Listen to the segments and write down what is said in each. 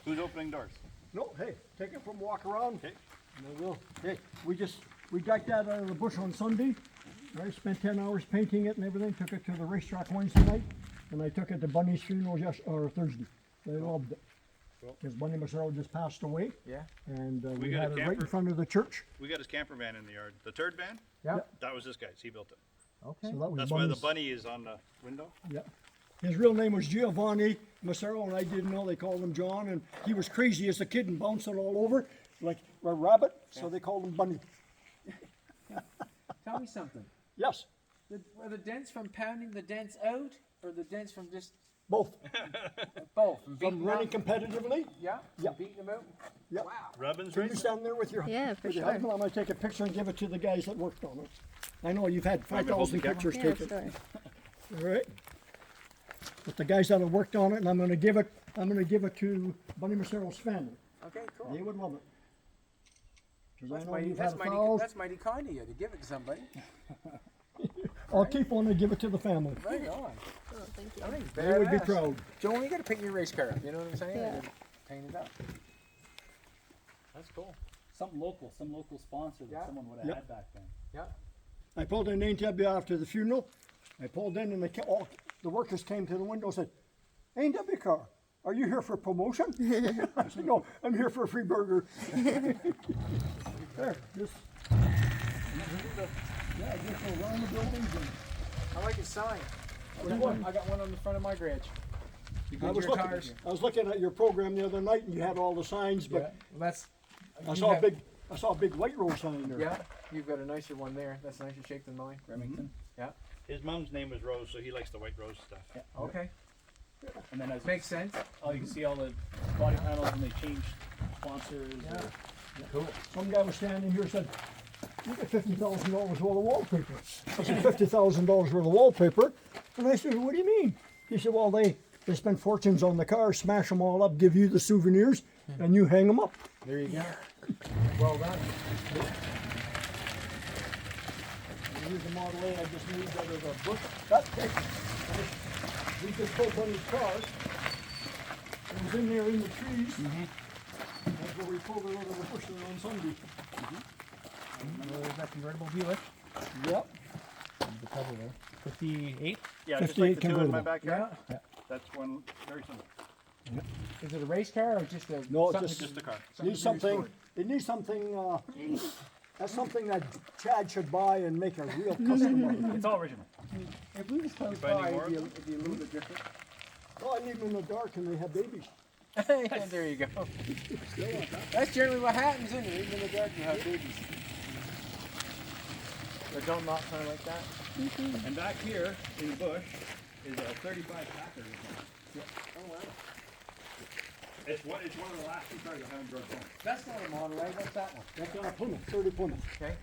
Who's opening doors? No, hey, take it from walk around. Okay. And they will. Hey, we dug that out of the bush on Sunday. I spent 10 hours painting it and everything. Took it to the racetrack Wednesday night, and I took it to Bunny's funeral Thursday. They loved it. Because Bunny Massaro just passed away. Yeah. And we got a had it right in camper. front of the church. We got his camper van in the yard. The third van? Yeah. That was this guy's. He built it. Okay. So that was That's why the Bunny's. bunny is on the window. Yeah. His real name was Giovanni Massaro, and I didn't know. They called him John, and he was crazy as a kid and bouncing all over like a rabbit, so they called him Bunny. Tell me something. Yes, Were the dents from pounding the dents out, or the dents from just both. both? From From beating them running out? competitively. Yeah. Yeah. Beating them out. Yeah. Wow. Robbins Can you racing? stand there with your, Yeah, for with your sure. husband? I'm going to take a picture and give it to the guys that worked on it. I know you've had Maybe hold the 5,000 camera. pictures Yeah, taken. sure. All right. But the guys that have worked on it, and I'm going to give it to Bunny Massaro's family. Okay, cool. They would love it. 'Cause I That's know mighty, you've that's, had mighty, 1,000. that's mighty kind of you to give it to somebody. I'll keep one and give it to the family. Right on. Oh, thank you. Everything's They would be badass. proud. Joel, you got to paint your race car up. You know what I'm saying? Yeah. And paint it up. That's cool. Some local sponsor that Yeah. someone would have Yep. had back then. Yeah. I pulled in A&W after the funeral. I pulled in and all the workers came to the window and said, A&W car, are you here for promotion? I said, no, I'm here for a free burger. There, just, yeah, just go around the buildings and I like his sign. Which one? I got one on the front of my garage. You I go to was, your looking, cars. I was looking at your program the other night and you had all the signs, Yeah. but Well, that's. I you saw have- a big white rose sign there. Yeah. You've got a nicer one there. That's nicer shape than mine. Remington. Yeah. His mom's name was Rose, so he likes the white rose stuff. Yeah. Okay. And then as Makes sense. oh, you can see all the body panels when they changed sponsors. Yeah. Cool. Some guy was standing here and said, you get $50,000 worth of wallpaper. I said, $50,000 worth of wallpaper? And I said, what do you mean? He said, well, they spend fortunes on the cars, smash them all up, give you the souvenirs, and you hang them up. There you go. Well done. Here's the Model A I just moved out of the bush. We just pulled Bunny's car. It was in there in the trees. That's where we pulled it out of the bush there on Sunday. There's that convertible Buick. Yep. The cover there. 58. Yeah, just 58 like the two in my convertible. backyard. Yeah. That's one very similar. Is it a race car or just a? No, something just- Just a car. Needs something. It needs something. That's something that Chad should buy and make a real custom of. It's all original. If we was close buy any by, more? it'd be a little bit different. Oh, I leave them in the dark and they have babies. There you go. That's generally what happens, isn't it? Even in the dark, you have babies. But don't knock kind of like that. And back here in the bush is a 35 Packard. Oh wow. It's one of the last two cars I haven't drove home. That's not a Model A. What's that one? That's on a Plymouth, 30 Plymouth. Okay.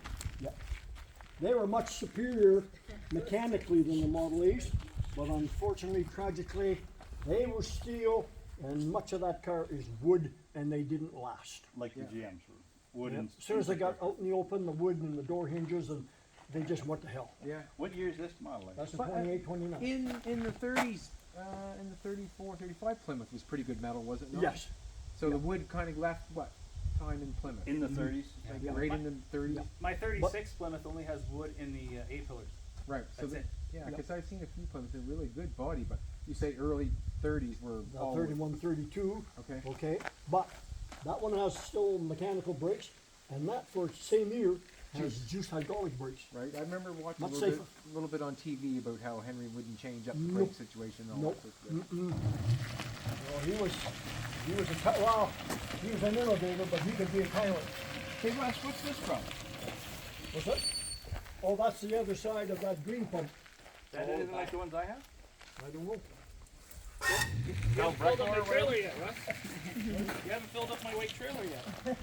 They were much superior mechanically than the Model A's, but unfortunately, tragically, they were steel, and much of that car is wood, and they didn't last. Like the GMs, wood and. As soon as they got out in the open, the wood and the door hinges, and they just went to hell. Yeah. What year is this model? That's the But, 28, 29. In the 30s, in the 34, 35, Plymouth was pretty good metal, was it not? Yes. So the wood kind of left what time in Plymouth? In the 30s. Like Yeah. right in the 30s. Yeah. My 36 Plymouth only has wood in the A-pillars. Right. So That's the, it. yeah, Yeah. because I've seen a few Plymouths, they're really good body, but you say early 30s were all wood. 31, 32. Okay. Okay, but that one has still mechanical brakes, and that for same year has juice hydraulic brakes. Right. I remember watching Much a little bit on TV about how Henry wouldn't change up the Nope. brake situation and all Nope. that sort of stuff. Well, he was he was an innovator, but he could be a tyrant. Hey Wes, what's this from? What's that? Oh, that's the other side of that green pump. That isn't like the ones I have? I don't know. No, Filled up my trailer yet, Russ? You haven't filled up my white trailer yet.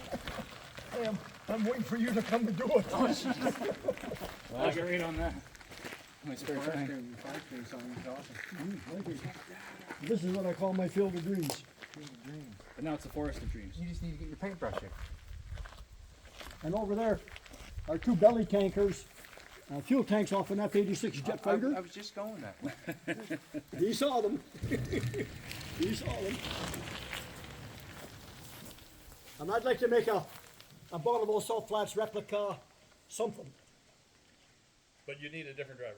Hey, I'm waiting for you to come and do it. Well, I'll get right on that. My spare time. Fire song is awesome. Thank you. This is what I call my field of dreams. But now it's the forest of dreams. You just need to get your paintbrush in. And over there are two belly tankers, fuel tanks off an F-86 jet I fighter. was just going that way. He saw them. He saw them. And I'd like to make a abominable salt flats replica something. But you need a different driver.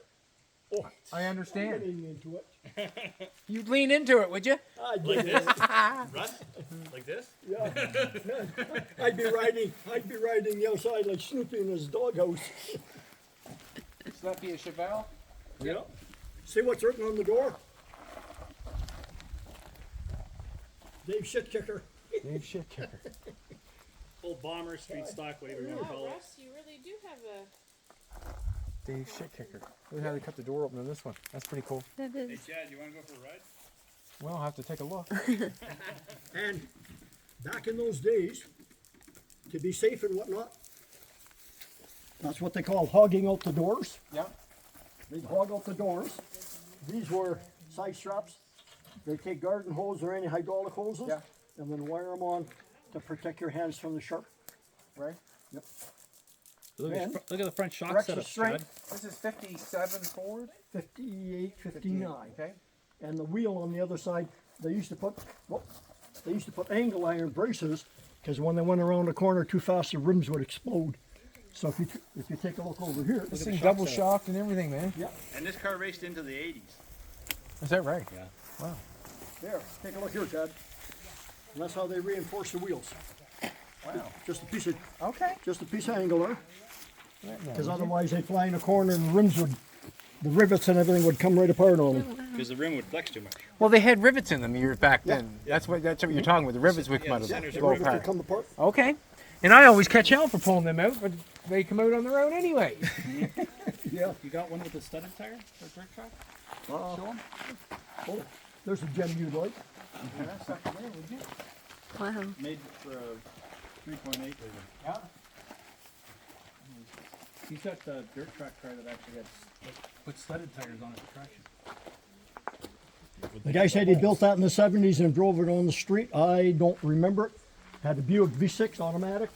Oh, I I'm understand. getting into it. You'd lean into it, would you? I'd Like get it. this? Russ? Like this? Yeah. I'd be riding the outside like Snoopy in his doghouse. So that be a Chevelle? Yeah. See what's written on the door? Dave Shitkicker. Dave shit kicker. Old bomber, street stock, whatever you want to Wow, call it. Russ, you really do have a. Dave shit kicker. Look how they cut the door open on this one. That's pretty cool. That Hey, is. Chad, you want to go for a ride? Well, I'll have to take a look. And back in those days, to be safe and whatnot, that's what they call hogging out the doors. Yeah. They'd hog out the doors. These were side straps. They take garden hose or any hydraulic hoses, Yeah. and then wire them on to protect your hands from the sharp. Right? Yep. Look Man. at the front shock Direction setup, straight. Chad. This is 57 Ford. 58, 59. Okay. And the wheel on the other side, they used to put angle iron braces because when they went around the corner too fast, the rims would explode. So if you take a look over here, This the thing shock double setup. shocked and everything, man. yeah, And this car raced into the 80s. Is that right? Yeah. Wow. there, take a look here, Chad. And that's how they reinforce the wheels. Wow. Just a piece of angular, because otherwise they'd fly in a corner and the rims would, the rivets and everything would come right apart on them. Because the rim would flex too much. Well, they had rivets in them years back Yeah. then. That's what you're talking about. The rivets would come out of centers the are go Rivets would apart. come apart. Okay. And I always catch hell for pulling them out, but they come out on their own anyway. Yeah. You got one with a studded tire for a dirt track? Show 'em. Oh, there's a gem you'd like. Wow. Made for a 3.8. Yeah. He's got the dirt track car that actually has put studded tires on it for traction. The guy said he built that in the 70s and drove it on the street. I don't remember it. Had a Buick V6 automatic.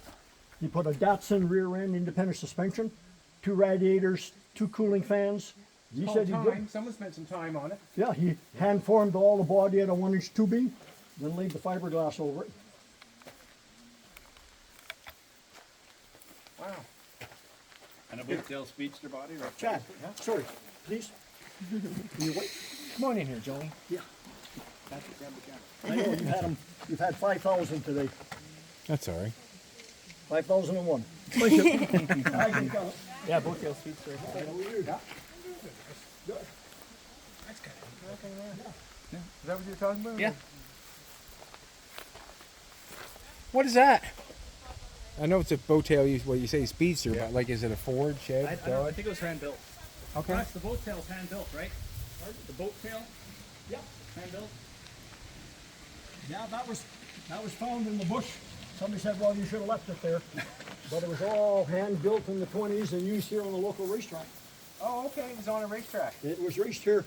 He put a Datsun rear end independent suspension, 2 radiators, 2 cooling fans. He said he built, Someone spent some time on it. yeah, he hand formed all the body out of 1-inch tubing, then laid the fiberglass over it. Wow. And a boot-tail speedster body, right? Chad, sorry, please. Can you wait? Come on in here, Joey. Yeah. Patrick, grab the camera. I know you've had 5,000 today. That's all right. 5,001. Thank you. I can count. Yeah, both speedster. Is that what you're talking about? Yeah. What is that? I know it's a boat tail, you say speedster, but like, is it a Ford shed? I think it was hand built. Okay. That's the boat tail's hand built, right? The boat tail, Yeah. hand built. Yeah, that was found in the bush. Somebody said, well, you should have left it there. But it was all hand built in the 20s and used here on the local racetrack. Oh, okay. It was on a racetrack. It was raced here.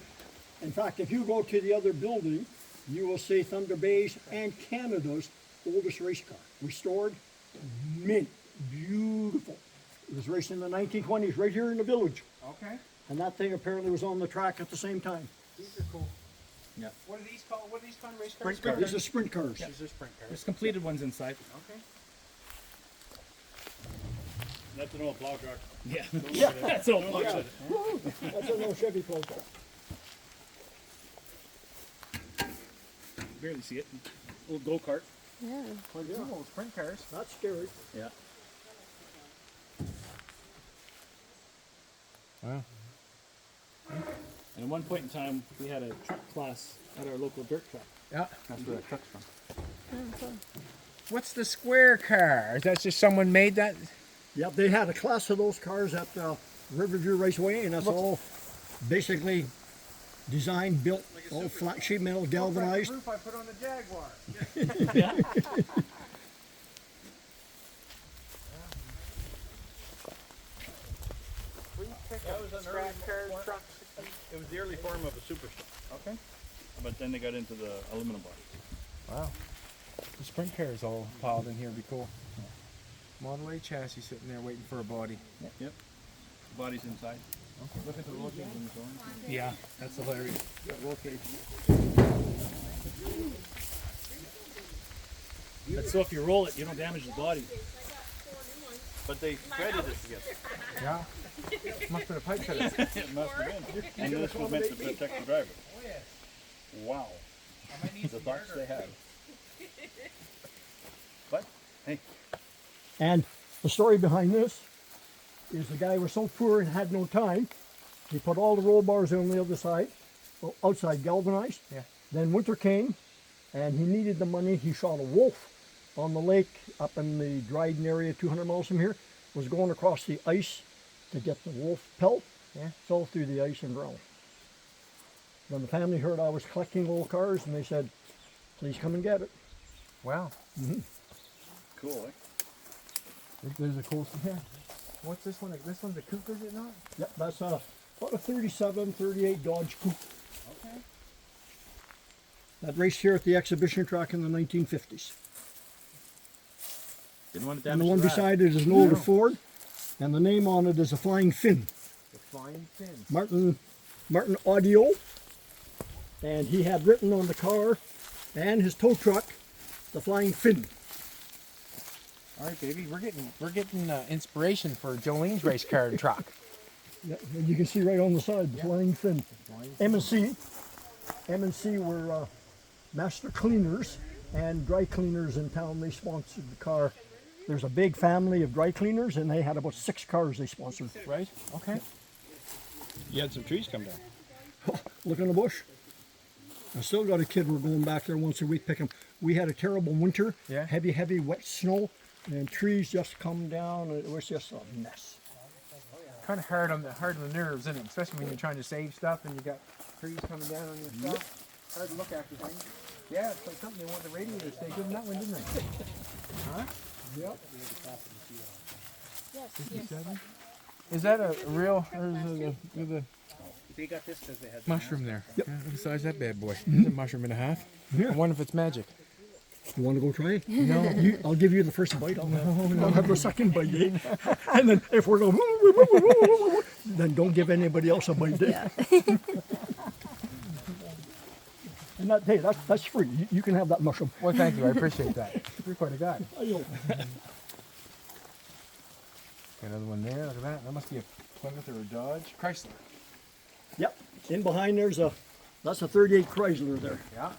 In fact, if you go to the other building, you will see Thunder Bay's and Canada's oldest race car. Restored, mint, beautiful. It was raced in the 1920s right here in the village. Okay. And that thing apparently was on the track at the same time. These are cool. Yeah. What are these called? What are these kind of race cars? These are sprint cars. These are sprint cars. There's completed ones inside. Okay. That's an old plow truck. Yeah. Yeah. That's all. Yeah. That's an old Chevy plow truck. Barely see it. Old go-kart. Yeah. Cool sprint cars. Not scary. Yeah. Wow. And at one point in time, we had a truck class at our local dirt track. Yeah. That's where that truck's from. Oh, cool. What's the square car? Is that just someone made that? Yep, they had a class of those cars at Riverview Raceway, and that's all basically designed, built, all flat sheet metal, galvanized. Roof I put on the Jaguar. It was the early form of a superstar. Okay. But then they got into the aluminum body. Wow. The sprint car is all piled in here. Would be cool. Model A chassis sitting there waiting for a body. Yep. Body's inside. Look at the roll cage in the corner. Yeah, that's hilarious. Roll cage. But so if you roll it, you don't damage the body. But they threaded it together. Yeah. Must have been a pipe fitter. It must have been. And this was meant to protect the driver. Wow. The thoughts they had. But, hey, And the story behind this is the guy was so poor and had no time, he put all the roll bars on the other side, well, outside galvanized. Yeah. Then winter came, and he needed the money. He shot a wolf on the lake up in the Dryden area, 200 miles from here. Was going across the ice to get the wolf pelt. Yeah. Fell through the ice and drowned. When the family heard I was collecting old cars, and they said, "Please come and get it." Wow. cool, eh? There's a cool. Yeah. What's this one? This one's a coupe, is it not? Yep, that's about a 37, 38 Dodge Coupe. Okay. That raced here at the exhibition track in the 1950s. Didn't want to And damage the one the rat. beside it is an older Ford, and the name on it is a Flying Finn. The flying fin. Martin Audio, and he had written on the car and his tow truck, the Flying Finn. All right, baby, we're getting inspiration for Jolene's race car and truck. Yeah, and you can see right on the side, the Flying Finn. M&C were master cleaners and dry cleaners in town. They sponsored the car. There's a big family of dry cleaners, and they had about 6 cars they sponsored. Right? Okay. You had some trees come down. Look in the bush. I still got a kid. We're going back there once a week pick 'em. We had a terrible winter. Yeah. Heavy wet snow, and trees just come down. And it was just a mess. Kind of hard on the nerves, isn't it? Especially when you're trying to save stuff and you got trees coming down on your stuff. Hard to look after things. Yeah, it's like something they want the radiator to stay good in that one, didn't they? Huh? Yep. Yes, 57? Is that a real, or is it a They got this because they had mushroom there? Yep. Yeah, look the size of that bad boy. It's a mushroom and a half. Yeah. I wonder if it's magic. You want to go try it? No. I'll give you the first bite. I'll have the second bite. Eh? And then if we're going, then don't give anybody else a bite. Eh? And that, hey, that's free. You can have that mushroom. Well, thank you. I appreciate that. You're quite a guy. Another one there. Look at that. That must be a Plymouth or a Dodge. Chrysler. Yep. In behind that's a 38 Chrysler there. Yeah.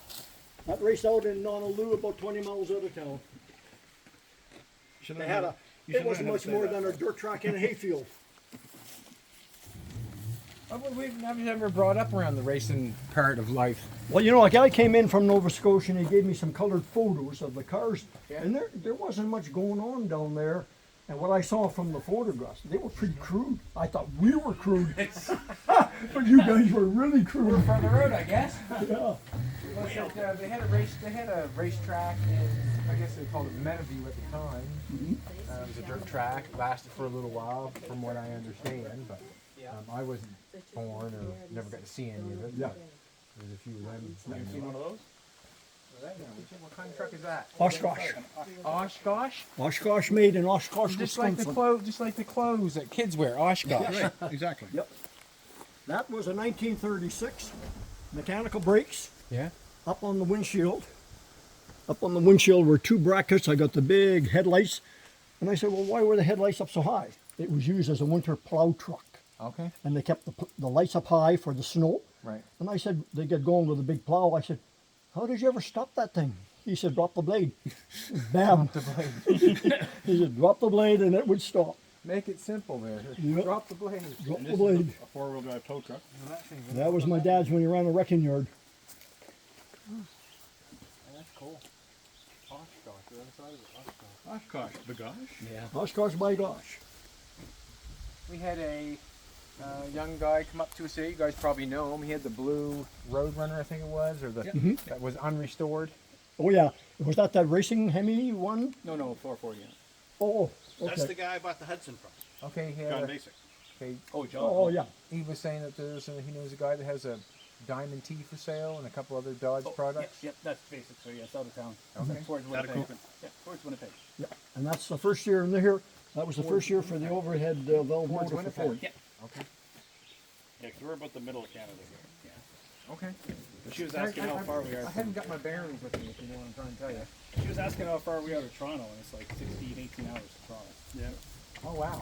That raced out in Honolulu, about 20 miles out of town. They had it wasn't much more than a dirt track in a hayfield. We've never brought up around the racing part of life. Well, you know, a guy came in from Nova Scotia and he gave me some colored photos of the cars, Yeah. and there wasn't much going on down there. And what I saw from the photographs, they were pretty crude. I thought we were crude, but you guys were really crude. From the road, I guess. Yeah. They had a racetrack in, I guess they called it Meadowview at the time. It was a dirt track. It lasted for a little while, from what I understand. But I wasn't born or never got to see any of it. Yeah. There's a few of them. You seen one of those? What kind of truck is that? Oshkosh. Oshkosh? Oshkosh made in Oshkosh, Just like the clothes that kids wear. Oshkosh. Right, exactly. Yep. That was a 1936 mechanical brakes Yeah. up on the windshield. Up on the windshield were 2 brackets. I got the big headlights. And I said, well, why were the headlights up so high? It was used as a winter plow truck. Okay. And they kept the lights up high for the snow. Right. And I said, they get going with a big plow. I said, how did you ever stop that thing? He said, drop the blade. Bam. The blade. He said, drop the blade and it would stop. Make it simple there. Yep. Drop the blade. Drop And the this blade. is a 4-wheel drive tow truck. That was my dad's when he ran a wrecking yard. That's cool. Oshkosh. The other side of it. Oshkosh. Oshkosh, bagosh. Yeah. Oshkosh by gosh. We had a young guy come up to us here. You guys probably know him. He had the blue Roadrunner, I think it was, or the that was unrestored. Oh yeah, was that racing Hemi one? No, 440. Yeah. Oh, That's okay. the guy I bought the Hudson from. Okay, he had John a, Basic. okay, Oh, John. Oh yeah. he was saying that he knows a guy that has a Diamond T for sale and a couple other Dodge products. Yep, that's basic. So yeah, it's out of town. Okay. Towards That Winnipeg. equipment. Yeah, towards Winnipeg. Yeah, and that's the first year in here. That was the first year for the overhead valve Towards motor for Winnipeg. Ford. Yeah. Okay. Yeah, 'cause we're about the middle of Canada here. Okay. She was asking how far we are. I haven't got my bearings with me, if you know what I'm trying to tell you. She was asking how far we are to Toronto, and it's like 16, 18 hours to Toronto. Yeah. Oh wow.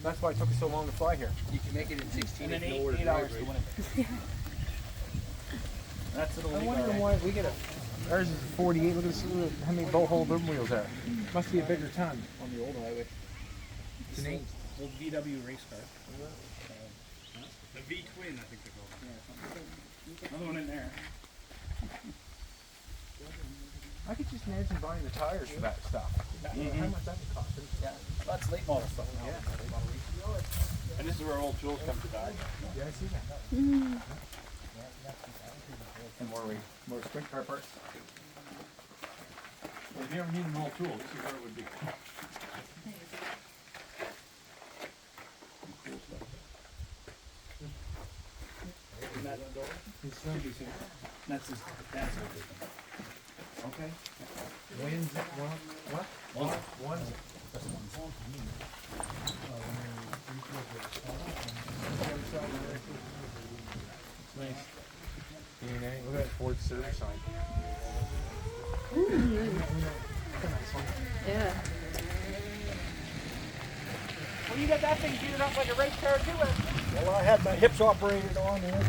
That's why it took us so long to fly here. You can make it in 16 And then if you know where 8 to hours drive, to right? Winnipeg. That's an I illegal. wonder why we get a. Ours is 48. Look at this, how many bolt hole boom wheels there. Must be a bigger ton. On the old highway. It's an 8. Old VW race car. The V-twin, I think they call it. Yeah, another one in there. I could just imagine buying the tires for that stuff. How much that would cost? Yeah, that's late model stuff now. And this is where old tools come to die. Yeah, I see that. And more sprint car parts. Well, if you ever need an old tool, this is where it would be. That's his. That's his. Okay. When's it? What? One's Nice. Look at that Ford service sign. Yeah. Well, you got that thing geared up like a race car too. Well, I had my hips operated on and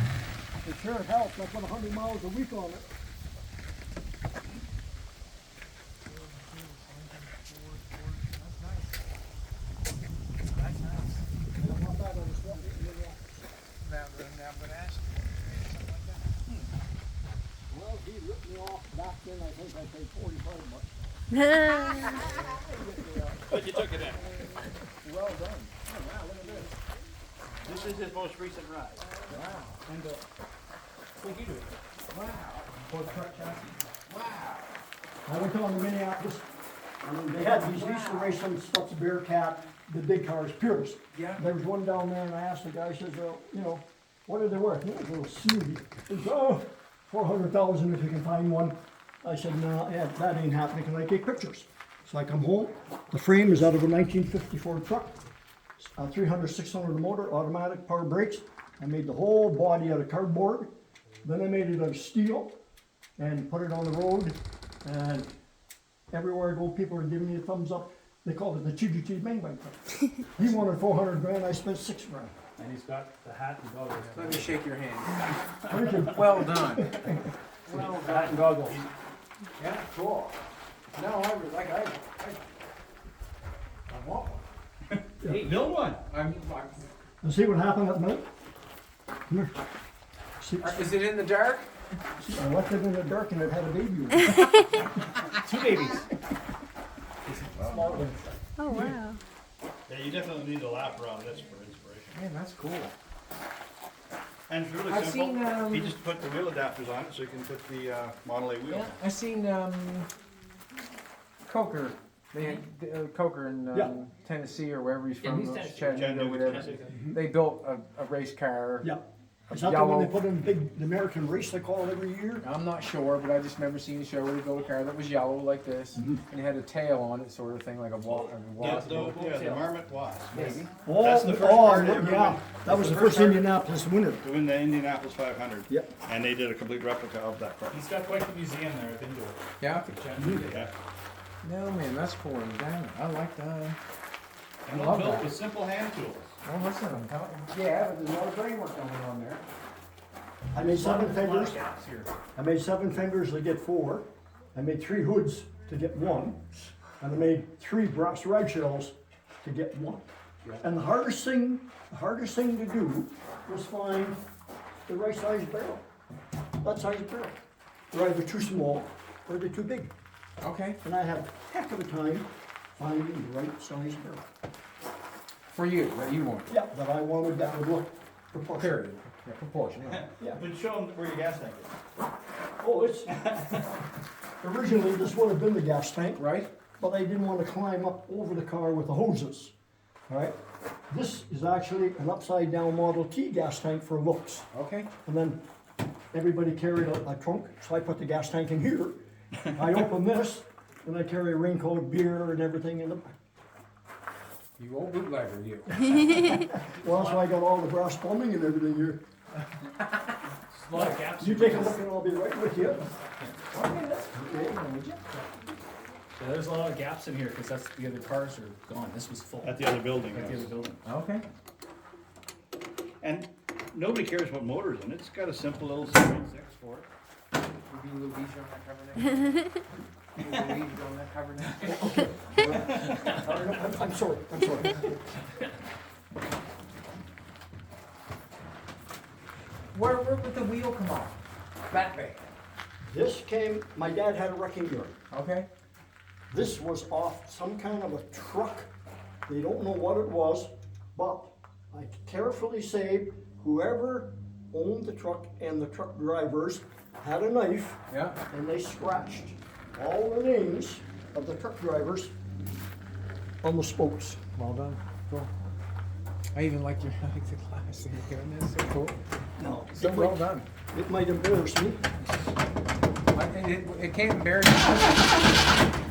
it sure helped. I put 100 miles a week on it. I'm not bad on the swap. Now I'm going to ask you. Well, he ripped me off back then. I think I paid 45 bucks. But you took it in. Well done. Oh, wow, look at this. This is his most recent ride. Wow. And what you do? Wow. Both truck chassis. Wow. I went down to Minneapolis. I mean, they had these used to race some Stutz Bearcat, the big cars, Pierce. Yeah. There was one down there, and I asked the guy, I says, you know, what are they worth? He was a little snooty. He says, oh, 400,000 if you can find one. I said, no, yeah, that ain't happening. Can I take pictures? So I come home. The frame is out of a 1954 truck. 300, 600 motor, automatic, power brakes. I made the whole body out of cardboard. Then I made it out of steel and put it on the road. And everywhere I go, people are giving me a thumbs up. They call it the TGT Bang Bang truck. He wanted 400 grand, I spent 6 grand. And he's got the hat and goggles. Let me shake your hand. Thank you. Well done. Hat and goggles. Yeah, cool. No, I was like, I want one. Hey, build one. And see what happened at night? Come here. See, Is it in the dark? see, I left it in the dark and it had a baby with it. 2 babies. Small ones. Oh wow. Yeah, you definitely need a lap around this for inspiration. Man, that's cool. And it's really I've simple. seen, You just put the wheel adapters on it so you can put the Model A wheel. Yeah, I seen Coker. They had Coker in Yeah. Tennessee or wherever he's Yeah, from, he's Tennessee. Chattanooga or Chattanooga, whatever. Tennessee. They built a race car. Yeah. A Is that the one they yellow. put in the American race they call it every year? I'm not sure, but I just remember seeing a show where they built a car that was yellow like this, and it had a tail on it, sort of thing, like a wasp. The Marmot Wasp. Maybe. Oh, That's the first car they ever yeah. made. That was the first first car? Indianapolis winner. To win the Indianapolis 500. Yep. And they did a complete replica of that car. He's got quite the museum there. I've been to it. Yeah. Yeah. No man, that's cool. Damn it, I like that. And I all love built that. with simple hand tools. Oh, listen, yeah, but there's a lot of brain work going on there. I made 7 A lot of fenders. gaps here. I made 7 fenders to get 4. I made 3 hoods to get 1. And I made 3 brass rag shells to get 1. And the hardest thing to do was find the right size barrel. That size barrel. They're either too small or they're too big. Okay. And I had a heck of a time finding the right size barrel. For you, that you want. Yeah, that I wanted that would look proportional. Period. Yeah, proportion. Yeah. Yeah. But show them where your gas tank is. Oh, it's, originally this would have been the gas tank. Right? But I didn't want to climb up over the car with the hoses. All right? This is actually an upside down Model T gas tank for looks. Okay. And then everybody carried a trunk, so I put the gas tank in here. I open this, and I carry a raincoat, beer, and everything in the back. You old bootlegger, you. Well, so I got all the brass plumbing and everything here. A lot of gaps. You here. take a look and I'll be right with you. Okay, that's Yeah, there's a lot of gaps in here because that's the other cars are gone. This was full. At the other building, At the yes. other building. Okay. And nobody cares what motor's in it. It's got a simple little 7.6 for it. Would be Luigi on that cover next? Luigi on that cover next? I'm sorry. Where would the wheel come off? That big. This came, my dad had a wrecking yard. Okay. This was off some kind of a truck. They don't know what it was, but I carefully saved whoever owned the truck, and the truck drivers had a knife, Yeah. and they scratched all the names of the truck drivers on the spokes. Well done. Cool. I even like your like the glass in here. That's so cool. No, So well done. It might embarrass me. It can't embarrass you.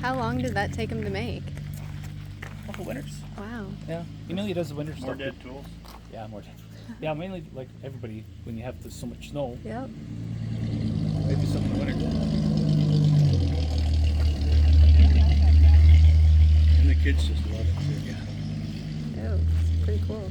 How long did that take him to make? Couple winters. Wow. Yeah. He mainly does the winter More stuff. dead tools. Yeah, more dead. Yeah, mainly like everybody when you have so much snow. Yep. They do something in the winter. And the kids just love it too. Yeah. Oh, it's pretty cool.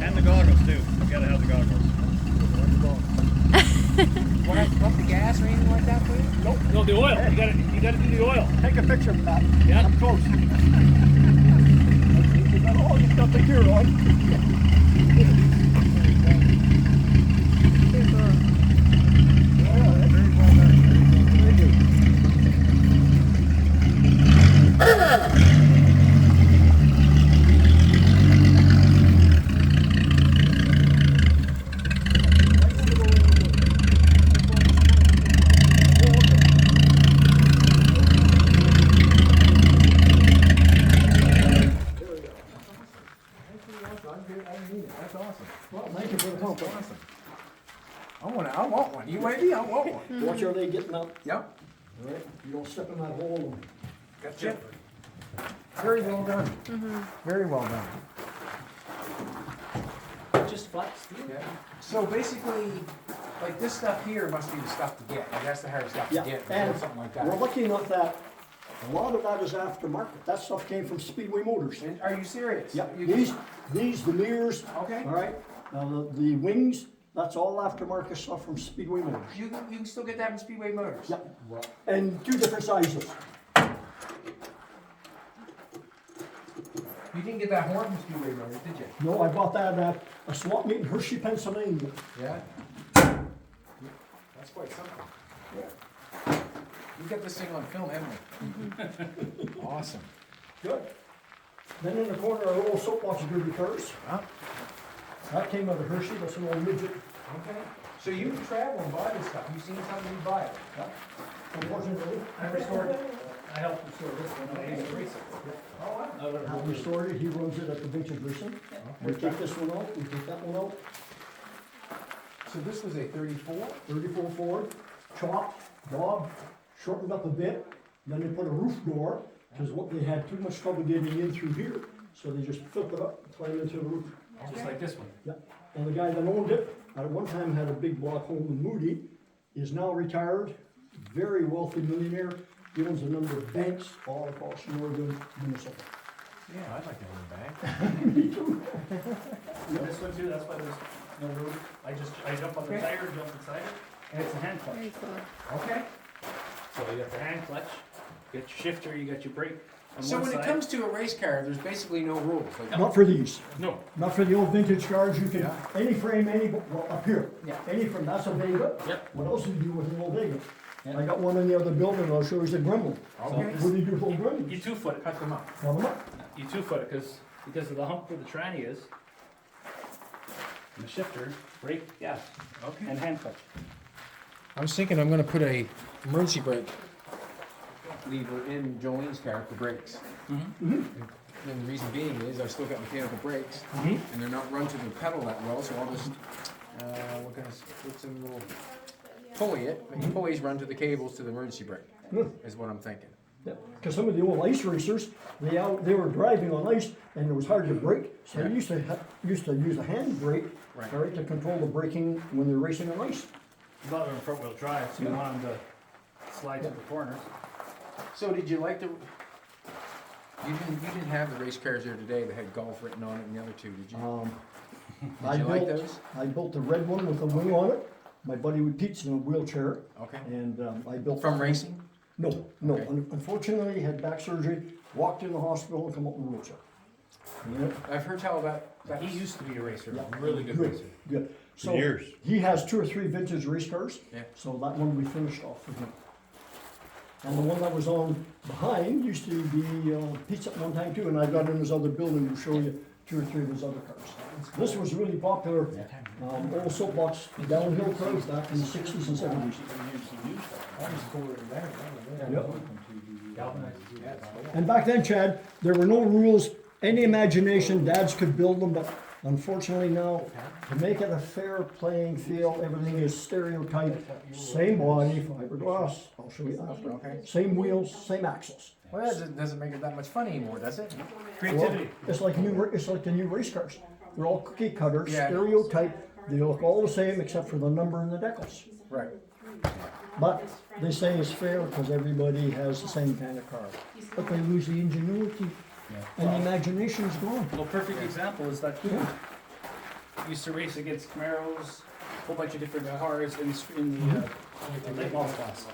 And the goggles too. You gotta have the goggles. Want I pump the gas or anything like that for you? Nope. No, the oil. You gotta do the oil. Take a picture of that. Yeah. I'm close. Oh, you got the gear on. Pretty cool. That's awesome. Well, thank you for the That's compliment. awesome. I want one. You might be, I want one. Watch how they getting up. Yep. All right, you don't step in that hole. Gotcha. Very well done. Very well done. Just flat steel. Yeah. So basically, like this stuff here must be the stuff to get. Like that's the hard stuff to Yeah, get. and Or something like we're that. lucky enough that a lot of that is aftermarket. That stuff came from Speedway Motors. And are you serious? Yeah, You- these, the mirrors, Okay. all right? The wings, that's all aftermarket stuff from Speedway Motors. You can still get that in Speedway Motors. Yeah, and two different sizes. You didn't get that horn from Speedway Motors, did you? No, I bought that at a swap meet in Hershey, Pennsylvania. Yeah. That's quite something. We got this thing on film, haven't we? Awesome. Good. Then in the corner, our old soapbox derby cars. Huh? That came out of Hershey, that's an old midget. Okay. So you travel and buy this stuff, you've seen somebody buy it? Unfortunately, I restored it. I helped restore this one. I used to race it. Oh, wow. I restored it, he runs it at the vintage racing. We take this one out, we take that one out, So this was a 34? 34 Ford, chopped, bobbed, shortened up a bit, then they put a roof door, because what they had too much trouble getting in through here, so they just flipped it up, climbed into the roof. Just like this one. Yeah, and the guy that owned it, at one time had a big block home in Moody, is now retired, very wealthy millionaire. He owns a number of banks all across northern Minnesota. Yeah, I'd like to own a bank. This one too, that's why there's no roof. I jump on the Okay. tire, jump inside it, and it's a hand clutch. Very cool. Okay. So you got the hand clutch, you got your shifter, you got your brake on So one when side. it comes to a race car, there's basically no rules. Like, Not for these, No, not for the old vintage cars, you can, Yeah. any frame, well, up here. Yeah. Any frame, that's a Vega. Yep. What else do you do with an old Vega? Yeah. I got one in the other building, I'll show you the Gremlin. Okay. What do you do with old you Gremlins? 2-foot it. cut them up. Cut 'em up. You 2-foot it because of the hump where the tranny is. And the shifter, brake, gas, Okay. and hand clutch. I was thinking I'm gonna put a emergency brake lever in Jolene's car for brakes. And the reason being is I've still got mechanical brakes, and they're not run to the pedal that well, so I'll just, put some little pulley it, but pulleys run to the cables to the emergency brake, Good. is what I'm thinking. Because some of the old ice racers, they were driving on ice and it was hard to brake, so they used to use a hand brake, Right. all right, to control the braking when they're racing on ice. A lot of them are front wheel drive, so you want them to slide to the corners. So did you like the, you didn't have the race cars here today that had golf written on it and the other two, did you? I Did you like built- those? I built the red one with the wing on it. My buddy Pete's in a wheelchair, Okay. and I built. From that one. racing? No, Okay. unfortunately, he had back surgery, walked in the hospital and come out in a wheelchair. Yeah, I've heard tell about that. He used to be a racer, Yeah. a really good racer. good. For So years. he has 2 or 3 vintage race cars. Yeah. So that one we finished off for him. And the one that was on behind used to be Pete's at one time too, and I got in his other building to show you 2 or 3 of his other cars. This was really popular, old soapbox downhill cars back in the 60s and 70s. Yep. And back then, Chad, there were no rules, any imagination, dads could build them, but unfortunately now, to make it a fair playing field, everything is stereotyped, same body, fiberglass, I'll show you after. Okay. Same wheels, same axles. Well, that doesn't make it that much fun anymore, does it? Creativity. It's like the new race cars. They're all cookie cutters, Yeah. stereotype, they look all the same except for the number and the decals. Right. But they say it's fair because everybody has the same kind of car. But they lose the ingenuity and the imagination's gone. Well, perfect example is that Yeah. used to race against Camaros, a whole bunch of different cars in the late model class.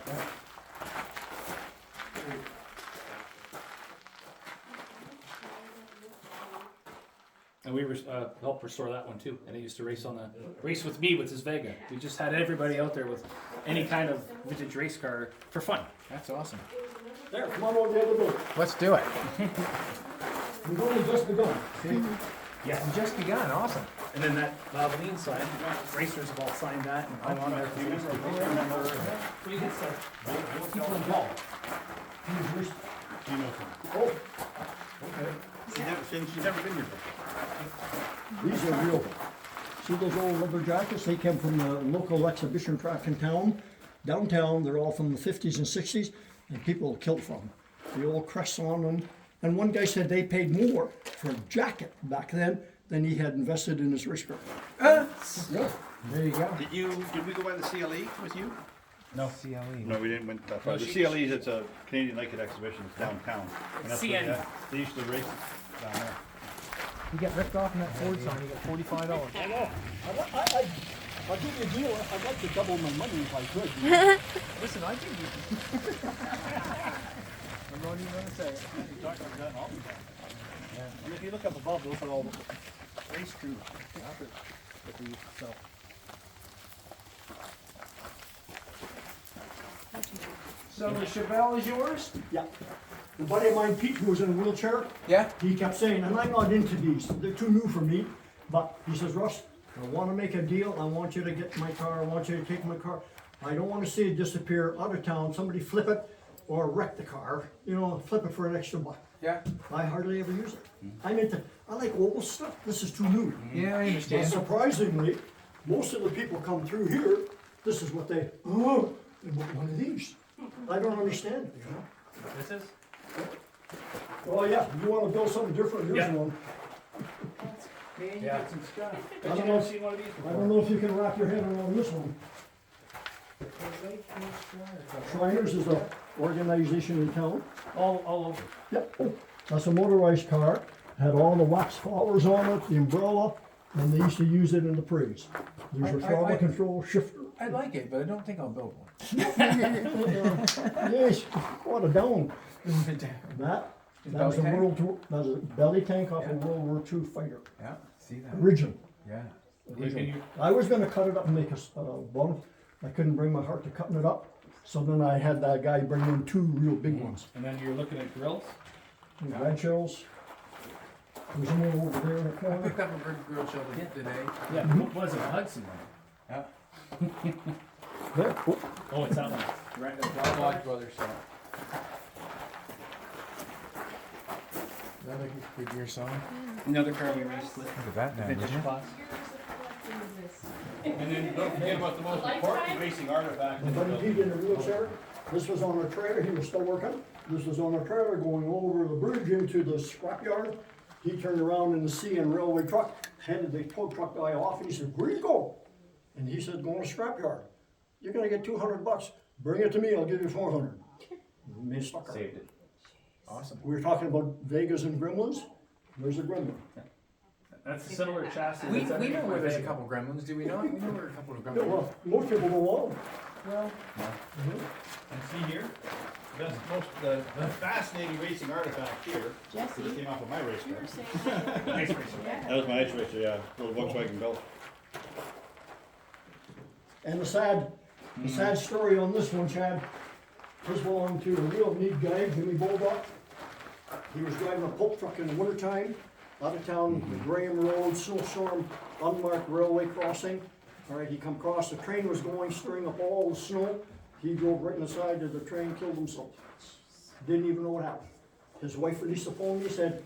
And we helped restore that one too. And he used to race with me with his Vega. We just had everybody out there with any kind of vintage race car for fun. That's awesome. There, come on over the other building. Let's do it. We've only just begun. Yeah. We've just begun, awesome. And then that Galvanized sign, racers have all signed that and I'm on there. Pretty good stuff. People involved. Oh, She's never been here before. these are real. See those old leather jackets? They came from the local exhibition track in town. Downtown, they're all from the 50s and 60s, and people killed from them. The old crests on them. And one guy said they paid more for a jacket back then than he had invested in his race car. Yeah. There you go. Did we go by the CLE with you? No. CLE. No, we didn't went that far. No, The she- CLE's, it's a Canadian Naked Exhibition, it's downtown. And that's where CN. they used to race down there. You get ripped off in that Ford sign, you get $45. I know. I'll give you a deal. I'd like to double my money if I could. Listen, I think you. I'm not even gonna say it. You talk about that all the time. And if you look up above, those are all the race crew outfits that we sell. So the Chevelle is yours? Yeah. A buddy of mine, Pete, who was in a wheelchair, Yeah? he kept saying, and I'm not into these, they're too new for me, but he says, Russ, I wanna make a deal, I want you to get my car, I want you to take my car. I don't wanna see it disappear out of town, somebody flip it or wreck the car, you know, flip it for an extra buck. Yeah. I hardly ever use it. I like old stuff, this is too new. Yeah, I And understand. surprisingly, most of the people come through here, this is what they want one of these. I don't understand it, you know? This is? Oh yeah, you wanna build something different, here's Yeah. one. Man, you Yeah. got some stuff. I But don't you know never if- seen one of these I before. don't know if you can wrap your head around this one. Shriners is a organization in town. All over. Yep, that's a motorized car, had all the wax flowers on it, the umbrella, and they used to use it in the parades. There's a I- throttle control shifter. I like it, but I don't think I'll build one. Yes, what a down. That was a Belly World War, that was a belly tank off a Yeah. World War II fighter, Yeah, see that? original. Yeah. Original. I was gonna cut it up and make a bone, I couldn't bring my heart to cutting it up, so then I had that guy bring in two real big ones. And then you're looking at grills. And red shells. There's one over there in the I corner. picked up a good grill shell today. Yeah. What was it? Hudson one. Yeah. There, oh, Oh, it's that one. Right there. Lodge Brothers shop. Is that like a good gear song? Another car we raced with. Look at that now, Vintage would you? class. And then don't forget about the most important racing artifact my in the buddy building. Pete in the wheelchair, this was on a trailer, he was still working. This was on a trailer going over the bridge into the scrapyard. He turned around in the sea and railway truck, headed the tow truck guy off, and he said, "Where you go?" And he said, "Going to scrapyard. You're gonna get $200. Bring it to me, I'll give you 400. Me sucker. Saved it. Awesome. We were talking about Vegas and Gremlins. There's a Gremlin. That's a similar chassis. We that's know underneath where my there's a Vega. couple gremlins, do we not? We know where a couple of Yeah, gremlins. well, most people don't want them. Well, And see here, the fascinating racing artifact here, Jesse, that came off of my race you car. were saying. Nice racer. Yeah. That was my ice racer, yeah, little Volkswagen Belt. And the sad story on this one, Chad, this belonged to a real neat guy, Jimmy Bulldog. He was driving a pulp truck in the wintertime, out of town, the Graham Road, snowstorm, unmarked railway crossing. All right, he come across, the train was going, stirring up all the snow. He drove right in the side of the train, killed himself. Didn't even know what happened. His wife Lisa phoned me, said,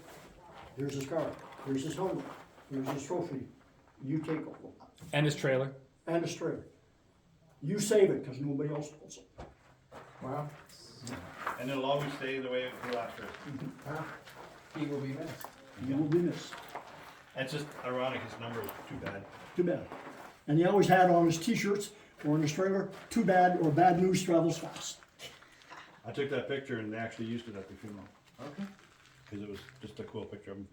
"Here's his car, here's his helmet, here's his trophy, you take all of that, And his trailer. and his trailer. You save it, because nobody else wants it." wow. And it'll always stay the way it was last race. He will be missed. You will be missed. It's just ironic, his number is too bad. Too bad. And he always had on his t-shirts or in his trailer, "Too bad," or "Bad news travels fast." I took that picture and they actually used it at the funeral, Okay. because it was just a cool picture of him.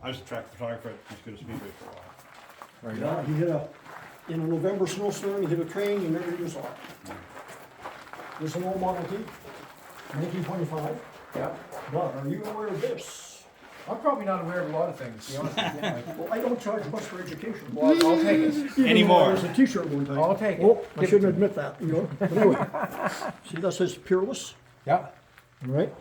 I was a track photographer at East Speedway for a while. Right Yeah, on. he hit in a November snowstorm, he hit a train, he never even saw it. There's an old Model T, 1925. Yeah. But are you aware of this? I'm probably not aware of a lot of things, to be honest with you. Like, Well, I don't charge much for education. well, I'll take it. Even though Anymore. I was a t-shirt one time. I'll take it. Oh, I shouldn't admit that, you know, but anyway. See, that says Peerless. Yeah. All right.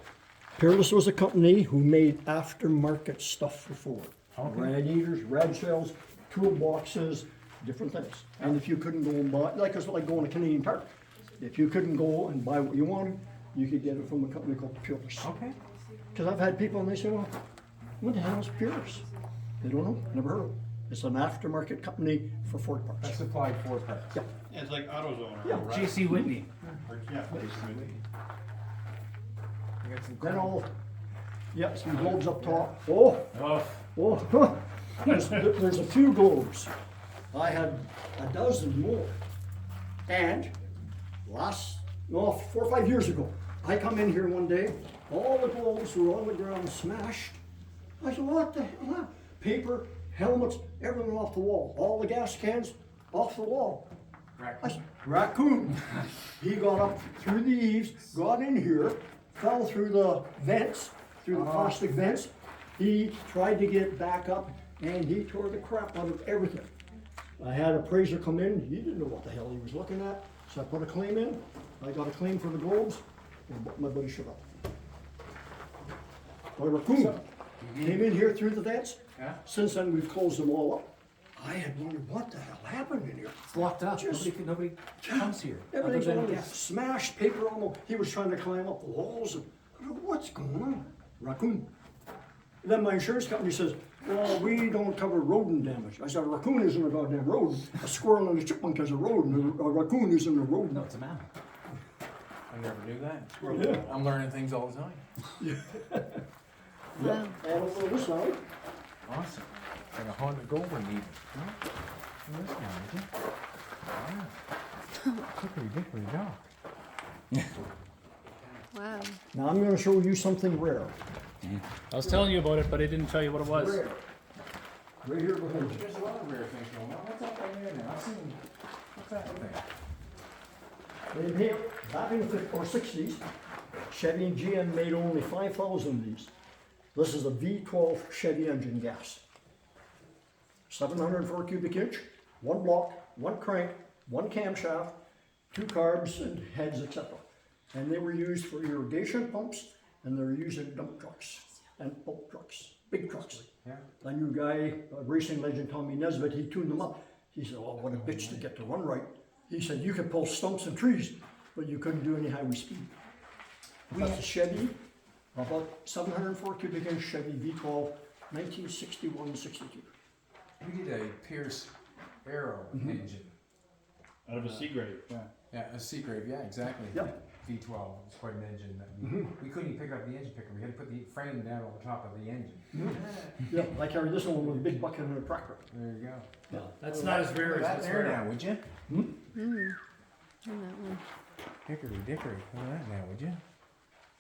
Peerless was a company who made aftermarket stuff for Ford. Okay. Radiators, rad shells, toolboxes, different things. And if you couldn't go and buy, like it's like going to Canadian Tire. If you couldn't go and buy what you wanted, you could get it from a company called Peerless. Okay. Because I've had people and they say, "Well, what the hell is Peerless?" They don't know, never heard of it. It's an aftermarket company for Ford I parts. supplied 4 parts. Yeah. It's like AutoZone Yeah. or J.C. Whitney. yeah, basically. I got some Then all, yeah, some globes up top. Oh, Oh, oh, there's a few globes. I had a dozen more. And 4 or 5 years ago, I come in here one day, all the globes were on the ground smashed. I said, "What the hell?" Paper, helmets, everything off the wall. All the gas cans off the wall. I said, "Raccoon." He got up through the eaves, got in here, fell through the vents, through the plastic vents. He tried to get back up and he tore the crap out of everything. I had an appraiser come in, he didn't know what the hell he was looking at, so I put a claim in. I got a claim for the globes, and my buddy shut up. My Raccoon came in here through the vents, Yeah? Since then, we've closed them all up. I had wondered what the hell happened in here. It's locked up. Just- Nobody comes here. Everything's other all than guests. smashed, paper on the, he was trying to climb up the walls and, I don't know, what's going on? Raccoon. Then my insurance company says, well, we don't cover rodent damage. I said, a raccoon isn't a goddamn rodent. A squirrel and a chipmunk is a rodent. A raccoon isn't a rodent. No, it's a mammal. I never knew that. Yeah. I'm learning things all the time. Yeah, and over this side, Awesome. Like a haunted Goldberg needle. Huh? Look at this now, would you? Wow. Hickory dickory dock. Wow. now I'm gonna show you something rare. I was telling you about it, but I didn't tell you what it was. Rare. Right here behind you. There's a lot of rare things going on. What's up over there now? I've seen. What's that thing? In here, back in the 50s or 60s, Chevy and GM made only 5,000 of these. This is a V12 Chevy engine gas. 704 cubic inch, one block, one crank, one camshaft, two carbs and heads, etc. And they were used for irrigation pumps, and they were used in dump trucks and pump trucks, big trucks. Yeah. I knew a guy, a racing legend, Tommy Nesbitt, he tuned them up. He said, oh, what a bitch to get to run right. He said, you could pull stumps and trees, but you couldn't do any highway speed. That's a Chevy, about 704 cubic inch Chevy V12, 1961-62. We did a Pierce Arrow engine. Out of a C grade. Yeah. Yeah, a Seagrave, yeah, exactly. Yep. V12, it's quite an engine that we couldn't even pick up the engine picker. We had to put the frame down on the top of the engine. Yeah, I carried this one with a big bucket and a tractor. There you go. Yeah. That's not as rare Look as at that what's there rare. now, would you? And that one. Hickory dickory, look at that now, would you?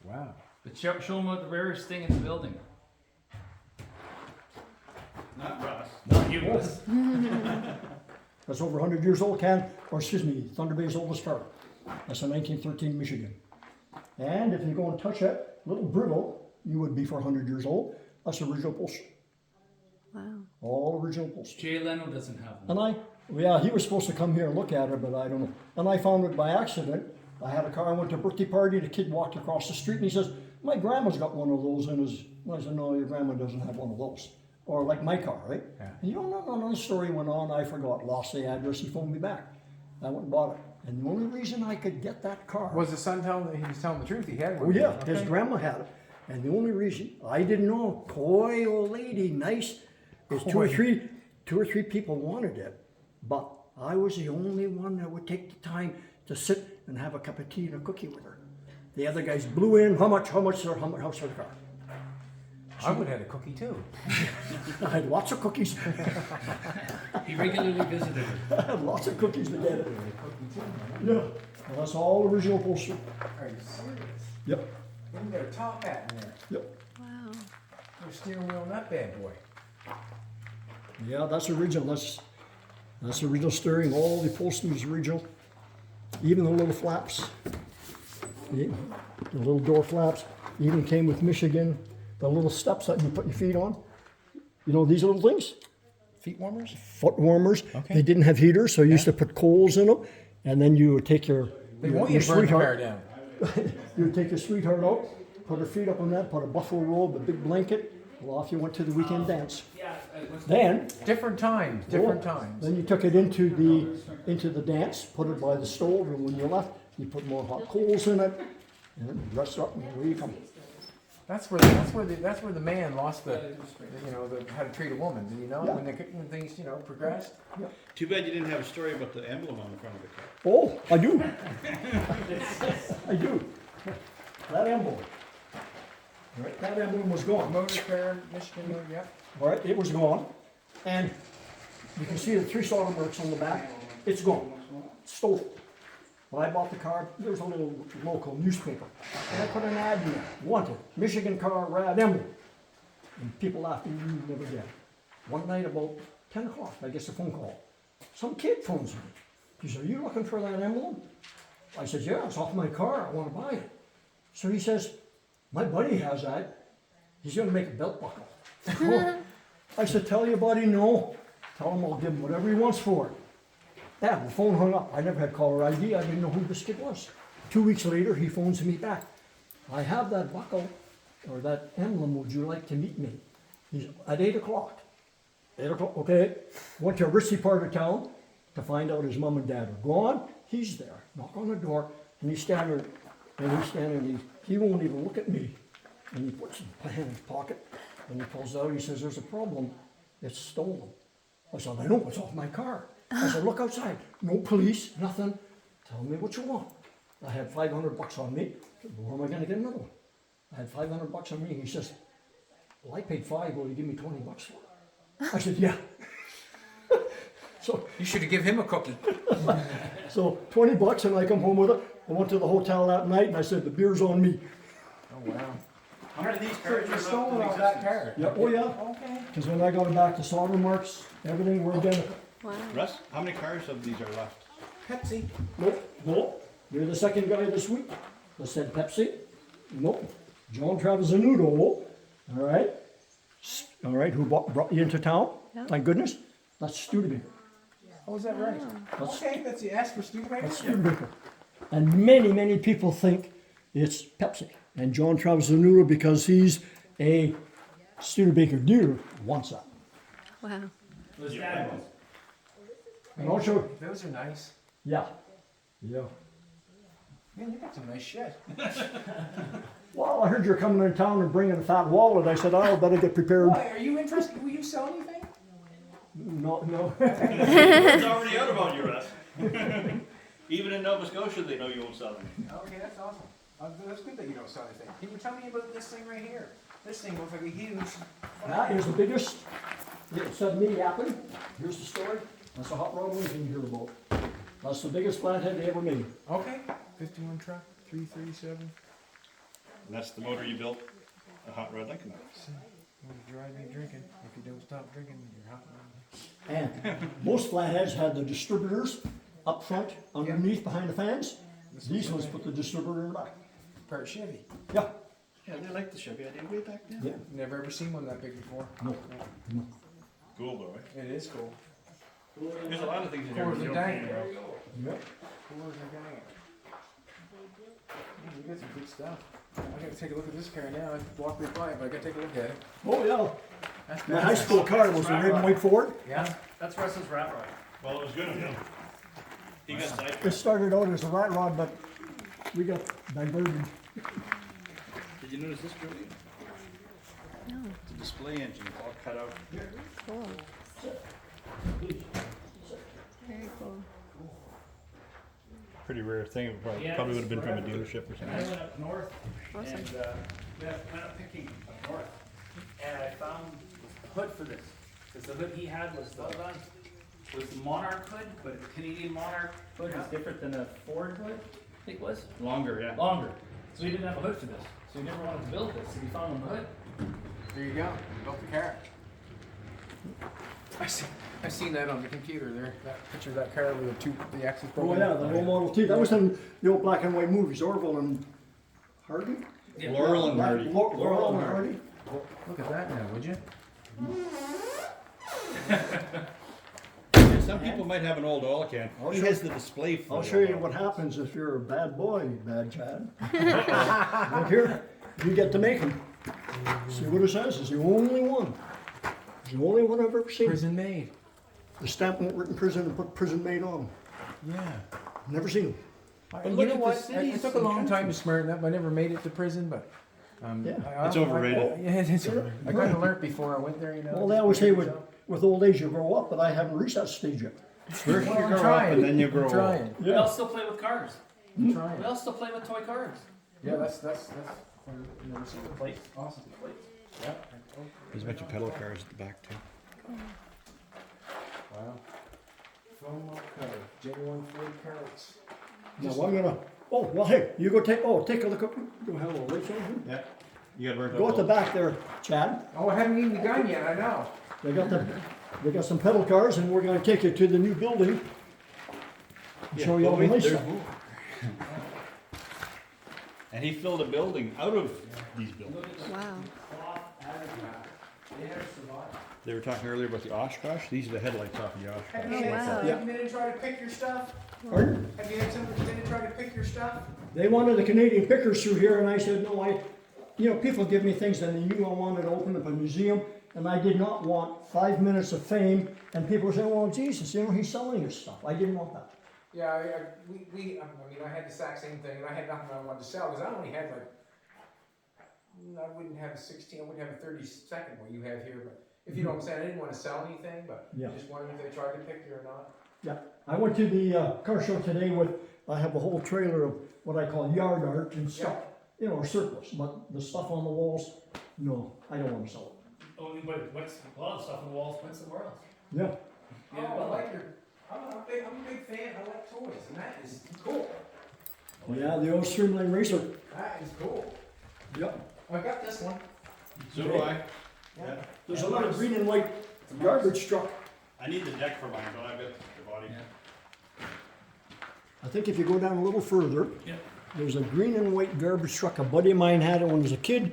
Wow. But show them what the rarest thing in the building. Not Russ. Not you, Liz. That's over 100 years old, Thunder Bay's oldest car. That's a 1913 Michigan. And if you go and touch that little brittle, you would be for 100 years old. That's original upholstery. Wow. All original upholstery. Jay Leno doesn't have one. And yeah, he was supposed to come here and look at it, but I don't know. And I found it by accident. I had a car, I went to a birthday party, the kid walked across the street and he says, my grandma's got one of those in his, I said, no, your grandma doesn't have one of those. Or like my car, right? Yeah. And no, the story went on, I forgot, lost the address, he phoned me back. I went and bought it. And the only reason I could get that car. Was the son telling, he was telling the truth, he had one? Oh yeah, Okay. his grandma had it. And the only reason, I didn't know, coy old lady, nice, is two or three people wanted it. But I was the only one that would take the time to sit and have a cup of tea and a cookie with her. The other guys blew in, how much for the car? I would have had a cookie too. I had lots of cookies. He regularly visited her. I had lots of cookies to get it. Cookie too, man. Yeah, well, that's all original upholstery. Are you serious? Yep, Even got a top hat in there. yep. Wow. No steering wheel on that bad boy. Yeah, that's original. That's original steering. All the upholstery is original. Even the little flaps, the little door flaps, even came with Michigan. The little steps that you put your feet on. You know these little things? Feet warmers? Foot warmers. Okay. They didn't have heaters, so you used to put coals in them, and then you would take your They want you to burn the car down. You would take your sweetheart out, put her feet up on that, put a buffalo robe, a big blanket. Well, off you went to the weekend dance. Then Different times, different times. Then you took it into the dance, put it by the stove, and when you left, you put more hot coals in it, and then dress up, and away you come. That's where the man lost how to treat a woman. You know, Yeah. when things progressed. Too bad you didn't have a story about the emblem on the front of the car. Oh, I do. I do. That emblem. Right, that emblem was gone. Motor Fair, Michigan, yeah. All right, it was gone, and you can see the 3 solder marks on the back. It's gone. Stolen. When I bought the car, there was a little local newspaper, and I put an ad in there. Wanted, Michigan car, rad emblem. And people laughed, and you never get it. One night about 10 o'clock, I guess a phone call. Some kid phones me. He said, are you looking for that emblem? I said, yeah, it's off my car, I want to buy it. So he says, my buddy has that. He's going to make a belt buckle. I said, tell your buddy no. Tell him I'll give him whatever he wants for it. Yeah, the phone hung up. I never had caller ID. I didn't know who this kid was. 2 weeks later, he phones me back. I have that buckle, or that emblem. Would you like to meet me? He's at 8 o'clock. 8 o'clock, okay. Went to a risky part of town to find out his mom and dad are gone. He's there, knock on the door, and he's standing, he won't even look at me. And he puts his hand in his pocket, and he pulls out, he says, there's a problem, it's stolen. I said, I know, it's off my car. I said, look outside, no police, nothing, tell me what you want. I had $500 on me, I said, where am I gonna get another one? I had $500 on me, he says, well, I paid $5, will you give me $20 for it? I said, yeah. So, You should have given him a cookie. so $20 and I come home with it. I went to the hotel that night and I said, the beer's on me. Oh, wow. How many of these cars You're are stolen left off in that existence? car. Yeah, oh yeah, Okay. because when I got it back to solder marks, everything were identical. Wow. Russ, how many cars of these are left? Pepsi. Nope. You're the second guy this week that said Pepsi. Nope. John Travazanuto, all right. All right, who brought you into town? Yeah. Thank goodness. That's Studebaker. Oh, is that right? That's, Okay, that's the S for that's Studebaker. Studebaker. And many people think it's Pepsi. And John Travazanuto, because he's a Studebaker dealer, wants that. Wow. His dad was. And I'll show, Those are nice. yeah. Yeah. Man, you got some nice shit. Well, I heard you're coming in town and bringing a fat wallet. I said, oh, better get prepared. Why, are you interested? Will you sell anything? No. It's already out about your ass. Even in Nova Scotia, they know you won't sell them. Okay, that's awesome. That's good that you don't sell anything. Can you tell me about this thing right here? This thing looks like a huge. That is the biggest. It said me yapping. Here's the story. That's a hot rod we can hear about. That's the biggest flathead they ever made. Okay. 51 truck, 337. That's the motor you built a hot rod Lincoln with. When you drive me drinking, if you don't stop drinking, you're hot. And most flatheads had the distributors up front, underneath, behind the fans. These ones put the distributor in the back. Part Chevy. Yeah. Yeah, they like the Chevy idea way back then. Yeah. Never ever seen one that big before. No. Cool though, right? It is cool. There's a lot of things in here. Cool as you a don't dang. think about. Yep. Cool as a dang. Man, you got some good stuff. I gotta take a look at this car now. I walked right by it, but I gotta take a look at it. Oh yeah. That's My high school car was a red and white Ford. Yeah. That's Russ's rat rod. Well, it was good of him. He got It sidetracked. started out as a rat rod, but we got diverted. Did you notice this, Julie? No. It's a display engine, all cut out. Cool. Very cool. Pretty rare thing. It Yeah, probably would have been from a forever. dealership or And I something. went up north Awesome. and went up picking up north, and I found the hood for this. Because the hood he had was the Monarch hood, but the Canadian Monarch hood is different than a Ford hood. I think it was Longer, yeah. longer. So he didn't have a hood for this. So he never wanted to build this. So he found the hood. There you go. You built the car. I seen that on the computer there. That picture of that car with the axles Oh broken. yeah, the low Model T. That was in the old black and white movies, Orville and Hardy. Yeah. Laurel and Hardy. Laurel and Hardy. Look at that now, would you? Yeah, some people might have an old oil can. I'll He show- has the display for I'll it. show you what happens if you're a bad boy, bad Chad. Look here, you get to make them. See what it says? It's the only one. It's the only one I've ever seen. Prison made. The stamp won't written prison and put prison made on. Yeah. Never seen them. And you know what? It took a long time to smarten up. I never made it to prison, but Yeah. It's overrated. Yeah, it's overrated. I got to learn before I went there, you know. Well, they always say with old age you grow up, but I haven't reached that stage yet. First you I'm grow up trying. and then you grow I'm old. trying. We all still play with cars. I'm trying. We all still play with toy cars. Yeah, that's. You never seen The it. plates. Awesome. Plates. Yeah. There's a bunch of pedal cars at the back too. Wow. Foam cover. Genuine Ford carrots. Now I'm gonna. Oh well, hey, you go take. Oh, take a look at. Go have a little lights on here. Yeah. You got burnt Go at the out. back there, Chad. Oh, I haven't even begun yet. I know. They got some pedal cars, and we're gonna take you to the new building. And show you all the nice stuff. And he filled a building out of these buildings. Wow. They were talking earlier about the Oshkosh. These are the headlights off the Oshkosh. Have you Oh, had wow. somebody Yeah. come in and try to pick your stuff? Pardon? Have you had somebody come in and try to pick your stuff? They wanted the Canadian pickers through here, and I said, no, you know, people give me things, and they knew I wanted to open up a museum, And I did not want 5 minutes of fame and people saying, well, Jesus, you know, he's selling his stuff. I didn't want that. Yeah, I mean, I had the exact same thing, and I had nothing I wanted to sell, because I only had like, I wouldn't have a 16, I wouldn't have a 32nd what you have here, but if you know what I'm saying, I didn't want to sell anything, but Yeah. just wondering if they tried to pick you or not. Yeah, I went to the car show today with, I have a whole trailer of what I call yard art and stuff, you know, surplus, but the stuff on the walls, no, I don't want to sell it. Oh, but what's, a lot of stuff on the walls went somewhere else. Yeah, Oh, I like your, I'm a big fan, I like toys, and that is cool. yeah, the old streamline racer. That is cool. Yep. I got this one. So do I. Yeah. There's a lot of green and white garbage truck. I need the deck for mine, but I've got the body. I think if you go down a little further, Yep. there's a green and white garbage truck. A buddy of mine had it when he was a kid.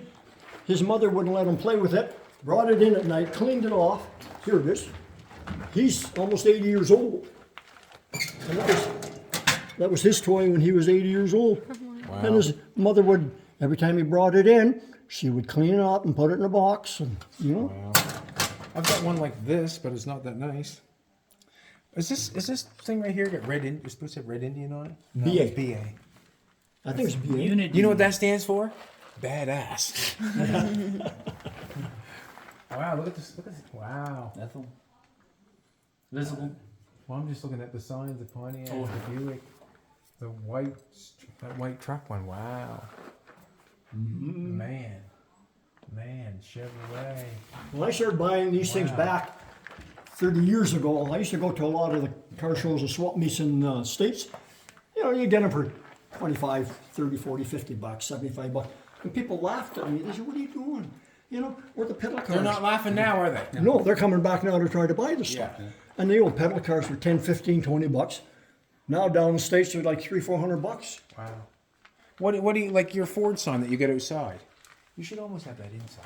His mother wouldn't let him play with it. Brought it in at night, cleaned it off. Here it is. He's almost 80 years old. And that was his toy when he was 80 years old. And his mother would, every time he brought it in, she would clean it up and put it in a box. And, you know, Wow. I've got one like this, but it's not that nice. Is this thing right here got red? You're supposed to have red Indian on it. No, BA. it's BA. I think it's BA. You know what that stands for? Badass. Wow, look at this. Look at this. Wow. Ethel. Visible. Well, I'm just looking at the signs, the Pontiac, Oh. the Buick, that white truck one. Wow. Man, Chevrolet. When I started buying these things Wow. back 30 years ago, I used to go to a lot of the car shows and swap meets in the States. You know, you get them for 25, 30, 40, 50 bucks, 75 bucks. And people laughed at me. They said, what are you doing? You know, we're the pedal cars. They're not laughing now, are they? No, they're coming back now to try to buy the stuff. Yeah. And the old pedal cars were 10, 15, 20 bucks. Now down in the States, they're like 300, 400 bucks. Wow. What do you like your Ford sign that you get outside? You should almost have that inside.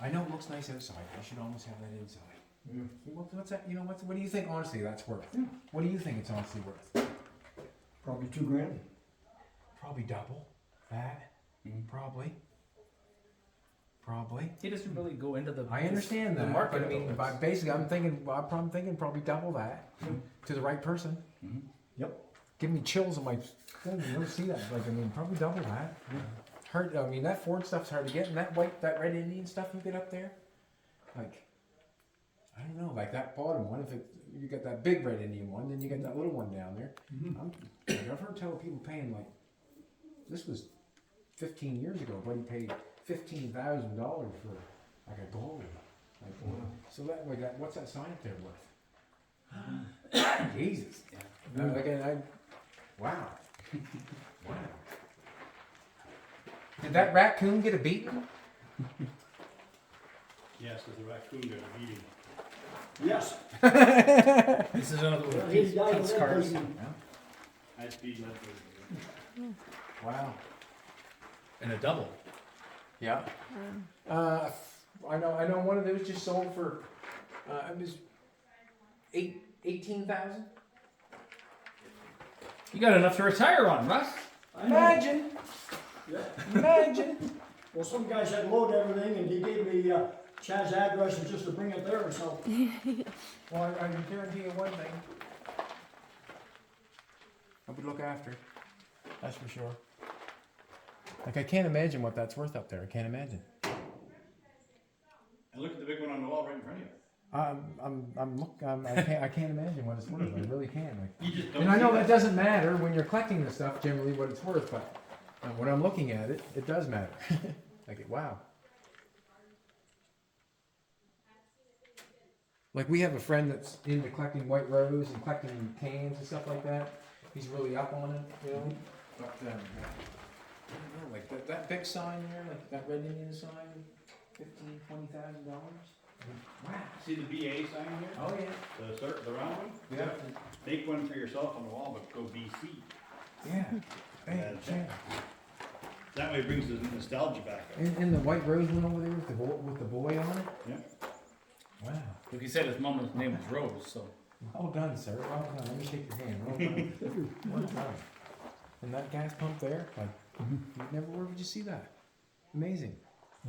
I know it looks nice outside. You should almost have that inside. What's that? You know what do you think honestly that's worth? What do you think it's honestly worth? Probably $2,000. Probably double that. Probably. He doesn't really go into the. I understand the that, market. but I mean, basically, I'm thinking probably double that to the right person. Yep. Give me chills on my thing. You don't see that. Like, I mean, probably double that. Hard. I mean, that Ford stuff's hard to get, and that that red Indian stuff you get up there, like, I don't know, like that bottom one. If you got that big red Indian one, then you got that little one down there. I've heard tell people paying like, this was 15 years ago, but he paid $15,000 for like a gold. Like, so that like that, what's that sign up there worth? Jesus. Yeah. Wow. Wow. Did that raccoon get a beating? Yes, with the raccoon got a beating. Yes. This is another one of He's Pete's, down Pete's there, cars. baby. High speed left. Wow. And a double. Yeah. I know one of those just sold for it was 18,000. You got enough to retire on, Russ. Imagine. Yeah. Imagine. Well, some guys had load everything, and he gave me Chad's address and just to bring it there. So Well, I can guarantee you one thing. I would look after. That's for sure. Like, I can't imagine what that's worth up there. I can't imagine. And look at the big one on the wall right in front of you. I can't imagine what it's worth. I really can't. Like, You just don't and I know see that doesn't matter when you're collecting this stuff. Generally, what it's worth, but when I'm looking at it, it does matter. Like, wow. Like, we have a friend that's into collecting white rose and collecting cans and stuff like that. He's really up on it, you know. But I don't know, like that big sign there, like that red Indian sign, $15,000-$20,000. Wow. See the BA sign here? Oh yeah. The round one? You have to make one for yourself on the wall, but go BC. Yeah. Hey, That's yeah. it. That way it brings the nostalgia back. And the white rose one over there with the boy on it. Yeah. Wow. Like you said, his mom's name was Rose, so. Well done, sir. Well done. Let me shake your hand. Well done. Well done. And that gas pump there, like, where would you see that? Amazing.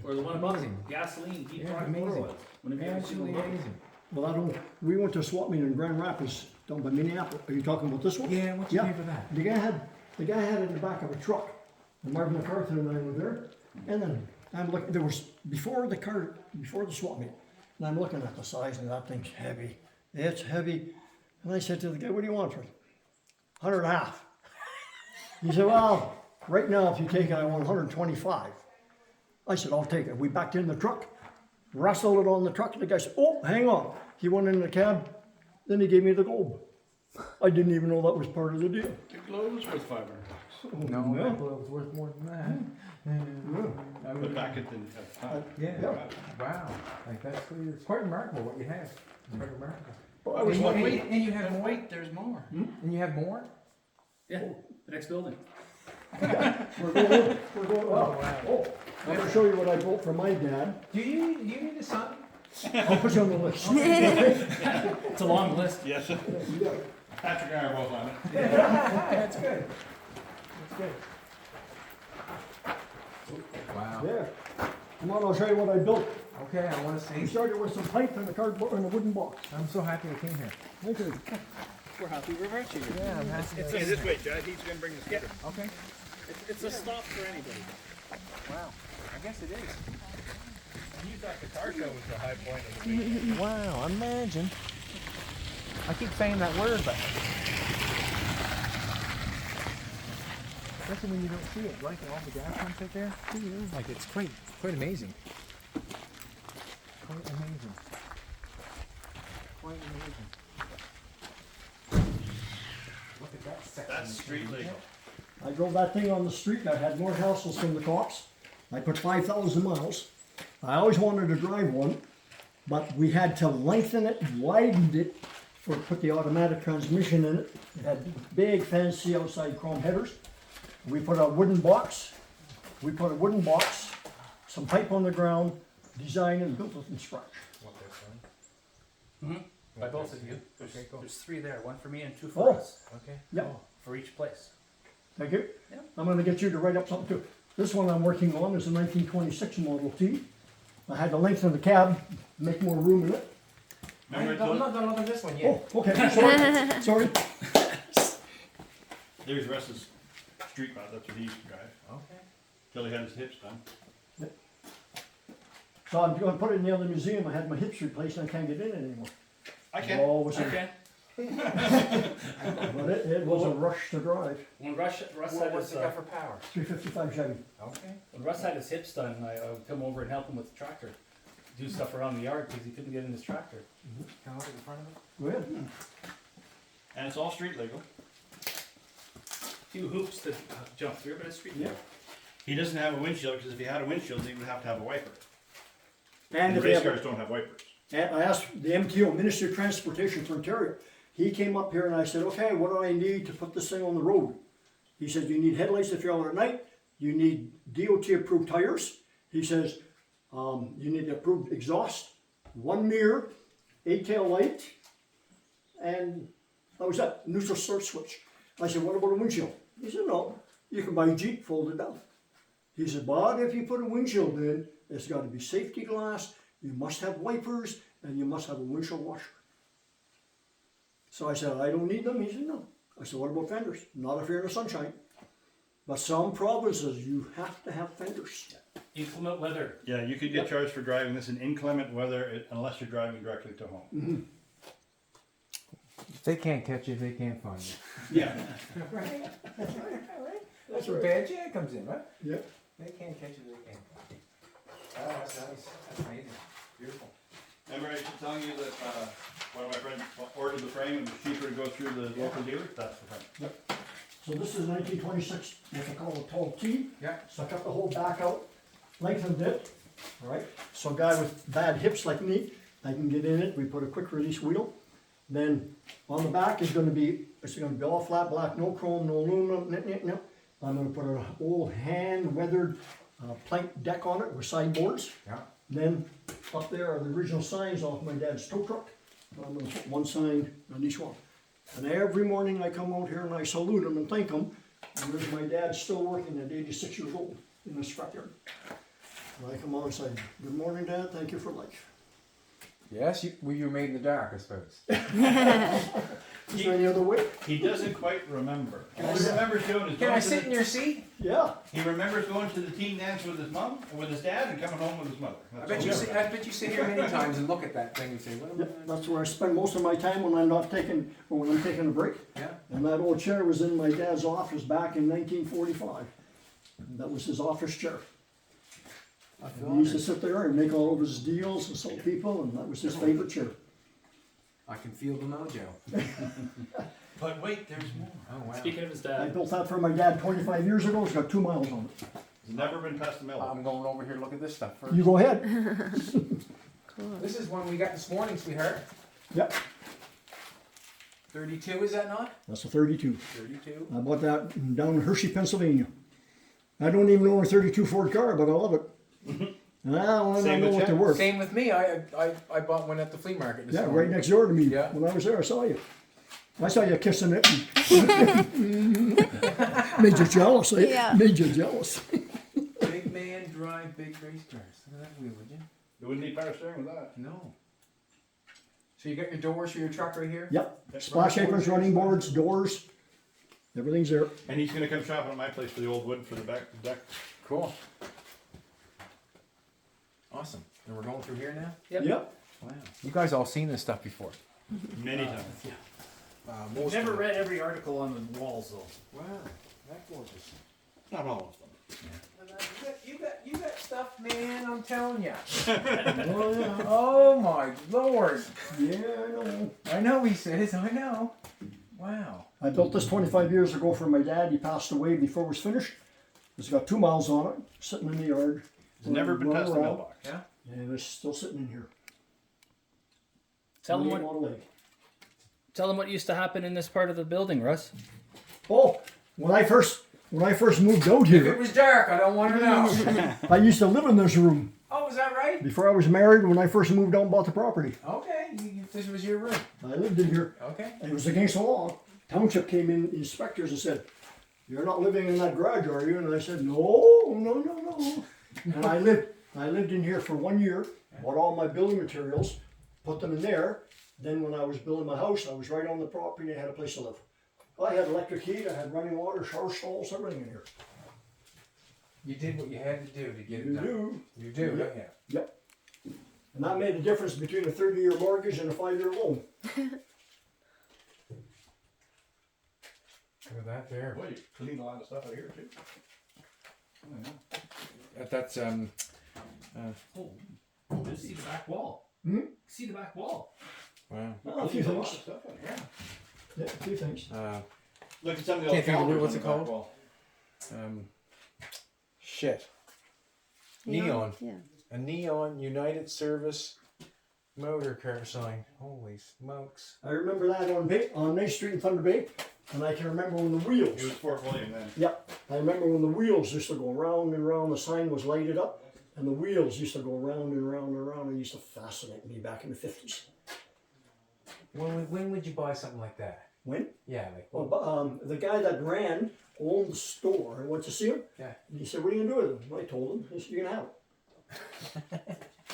Or the one about Amazing. gasoline, deep Yeah, dark amazing. motor oil. Whenever you ever see Absolutely one. amazing. Well, I don't, we went to a swap meet in Grand Rapids, down by Minneapolis. Are you talking about this one? Yeah, what's you pay for that? The guy had it in the back of a truck. And Marvin MacArthur and I were there. And then I'm looking, there was, before the swap meet, and I'm looking at the size and that thing's heavy. It's heavy. And I said to the guy, what do you want for it? 100.5. He said, well, right now if you take it, I want 125. I said, I'll take it. We backed in the truck, wrestled it on the truck, and the guy said, oh, hang on. He went in the cab, then he gave me the globe. I didn't even know that was part of the deal. The globe was worth $500. No, Yeah. that glove was worth more than that. I But would, back at the time. yeah, Yeah. wow, like that's pretty, it's quite remarkable what you have. It's quite remarkable. I was And lucky. you have more? Wait, there's more. And you have more? Yeah, the next building. We're going, oh, I'm gonna show you what I built for my dad. Do you need a son? I'll put you on the list. It's a long list. Yes, Yeah. Patrick and I are both on it. That's good. That's good. Wow. There. Come on, I'll show you what I built. Okay, I want to We see. started with some pipe and a cardboard and a wooden box. I'm so happy I came here. Thank you. We're happy we're virtue. Yeah, I'm happy. Hey, this way, Chad, he's gonna bring the sticker. Okay. It's a stop for anybody. Wow. I guess it is. You thought the car show was the high point of the week. Wow, imagine. I keep saying that word, but especially when you don't see it, like all the gas pumps right there. Like it's quite amazing. Quite amazing. Quite amazing. Look at that section. That's street legal. I drove that thing on the street. I had more hassles from the cops. I put 5,000 miles. I always wanted to drive one, but we had to lengthen it, widened it, put the automatic transmission in it. It had big fancy outside chrome headers. We put a wooden box. Some pipe on the ground, designed and built it from scratch. By both of you. Okay, cool. There's 3 there, 1 for me and 2 for Oh. us. Okay. Yeah. For each place. Thank you. Yeah. I'm gonna get you to write up something too. This one I'm working on is a 1926 Model T. I had to lengthen the cab, make more room in it. Remember I I'm told not done looking at this one yet. Oh, okay, sorry. there's Russ's street rod, that's what he used to drive, Okay. till he had his hips done. So I'm gonna put it in the other museum. I had my hips replaced and I can't get in it anymore. I can. Oh, it was a- Okay. but it was a rush to drive. When Russ had What's his, it got for power? 355 Chevy. Okay. when Russ had his hips done, I would come over and help him with the tractor. Do stuff around the yard because he couldn't get in his tractor. Can I look at the front of it? Go ahead. And it's all street legal. Few hoops to jump through, but it's street. Yeah. He doesn't have a windshield, because if he had a windshield, he would have to have a wiper. And The if they race have, cars don't have wipers. and I asked the MTO, Minister of Transportation for Ontario. He came up here and I said, okay, what do I need to put this thing on the road? He says, you need headlights if you're out at night. You need DOT approved tires. He says, you need approved exhaust, 1 mirror, a tail light, and that was that, neutral start switch. I said, what about a windshield? He said, no, you can buy a Jeep, fold it down. He said, but if you put a windshield in, it's got to be safety glass, you must have wipers, and you must have a windshield washer. So I said, I don't need them. He said, no. I said, what about fenders? Not if you're in the sunshine. But some provinces, you have to have fenders. Inclement weather. Yeah, you could get charged for driving this in inclement weather unless you're driving directly to home. If they can't catch you, they can't find you. Yeah. Right? That's where bad jam comes in, right? Yeah. They can't catch you, they can't find you. Oh, that's nice. That's amazing. Beautiful. Remember I was telling you that one of my friends ordered the frame and it was cheaper to go through the local dealer? That's the frame. So this is 1926, what they call a tall T. Yeah. So I cut the whole back out, lengthened it, all right? So a guy with bad hips like me, I can get in it. We put a quick release wheel. Then on the back is gonna be, it's gonna be all flat black, no chrome, no aluminum, no. I'm gonna put an old hand weathered plank deck on it with sideboards. Yeah. Then up there are the original signs off my dad's tow truck. I'm gonna put one sign on each one. And every morning I come out here and I salute them and thank them. And there's my dad still working at 86 years old in the scrapyard. And I come on and say, good morning, Dad, thank you for life. Yes, you were made in the dark, I suppose. Is there any other way? He doesn't quite remember. All he remembers doing is Can I going to sit in the, your seat? Yeah. he remembers going to the team dance with his mom, with his dad, and coming home with his mother. I That's bet all you he sit. remembers. I bet you sit here many times and look at that thing and say, "What am Yep, that's where I spend most of my time when I'm not taking, or when I'm taking a break. Yeah. And that old chair was in my dad's office back in 1945. And that was his office chair. I He used to sit there and make all of his deals and sell people, and that was his favorite chair. I can feel the mojo. But wait, there's more. Oh wow. Speaking of his I dad, built that for my dad 25 years ago. It's got 2 miles on it. He's never been past the mill. I'm going over here to look at this stuff first. You go ahead. Cool. This is one we got this morning, sweetheart. Yep, 32, is that not? that's a 32. 32. I bought that down in Hershey, Pennsylvania. I don't even own a 32 Ford car, but I love it. And I don't Same know with what they're you? worth. Same with me. I bought one at the flea market this Yeah, morning. right next door to me. Yeah. When I was there, I saw you. I saw you kissing it. Made you jealous, eh? Yeah. Made you jealous. Big man drive big race cars. Look at that wheel, would you? You wouldn't need power steering with that. No. So you got your doors for your truck right here? Yep. Splash aprons, running boards, doors. Everything's there. And he's gonna come shopping at my place for the old wood for the back deck. Cool. Awesome. And we're going through here now? Yep. Wow. You guys all seen this stuff before? Many times. Most Never of it. read every article on the walls though. Wow. That gorgeous. Not all of them. You got stuff, man, I'm telling you. Oh, yeah. Oh my lord. Yeah, I know. I know he says, I know. Wow. I built this 25 years ago for my dad. He passed away before it was finished. It's got 2 miles on it, sitting in the yard. He's never been Run past the around. mailbox. Yeah? And it's still sitting in here. Tell them Ain't what on a leg. tell them what used to happen in this part of the building, Russ. Oh, when I first moved out If it here, was dark, I don't want to know. I used to live in this room. Oh, is that right? Before I was married, when I first moved out and bought the property, Okay, this was your room. I lived in here. Okay. And it was against the law. Township came in, the inspectors, and said, "You're not living in that garage, are you?" And I said, No. And I lived in here for 1 year, bought all my building materials, put them in there. Then when I was building my house, I was right on the property and I had a place to live. I had electric heat, I had running water, shower stalls, everything in here. You did what you had to do to get it You done. do. You do, don't you? Yep. And that made the difference between a 30-year mortgage and a 5-year loan. Look at that there. Boy, you cleaned a lot of stuff out here too. That's Just see the back wall. Hmm? See the back wall. wow. Well, a few Cleaned a lot things. of stuff out here. Yeah, a few things. Look at some of the Can't old think of the word, calendars what's on it the back called? wall. Shit. Neon. Yeah. A neon United Service motor car sign. Holy smokes. I remember that on Main Street in Thunder Bay, and I can remember when the wheels. It was Fort William then. Yep, I remember when the wheels used to go round and round. The sign was lighted up, and the wheels used to go round and round and round. It used to fascinate me back in the 50s. When would you buy something like that? When? Yeah, like Well, the guy that ran owned the store. I went to see him. Yeah. And he said, "What are you gonna do with it?" I told him. He said, "You can have it."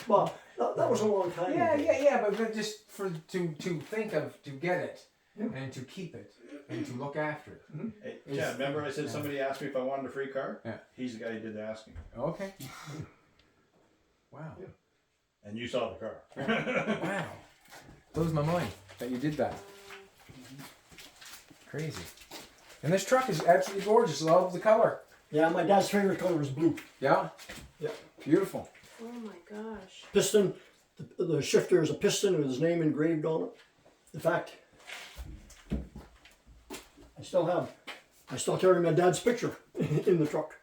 Well, that was a long time ago. yeah, but just to think of, to get it, and to keep it, and to look after it. Hey, Chad, remember I said somebody asked me if I wanted a free car? Yeah. He's the guy who did the asking. Okay. Wow. And you saw the car. Wow. Blows my mind that you did that. Crazy. And this truck is absolutely gorgeous. I love the color. Yeah, my dad's favorite color was blue. Yeah? Yep. Beautiful. Oh my gosh. Piston, the shifter is a piston with his name engraved on it. In fact, I still carry my dad's picture in the truck.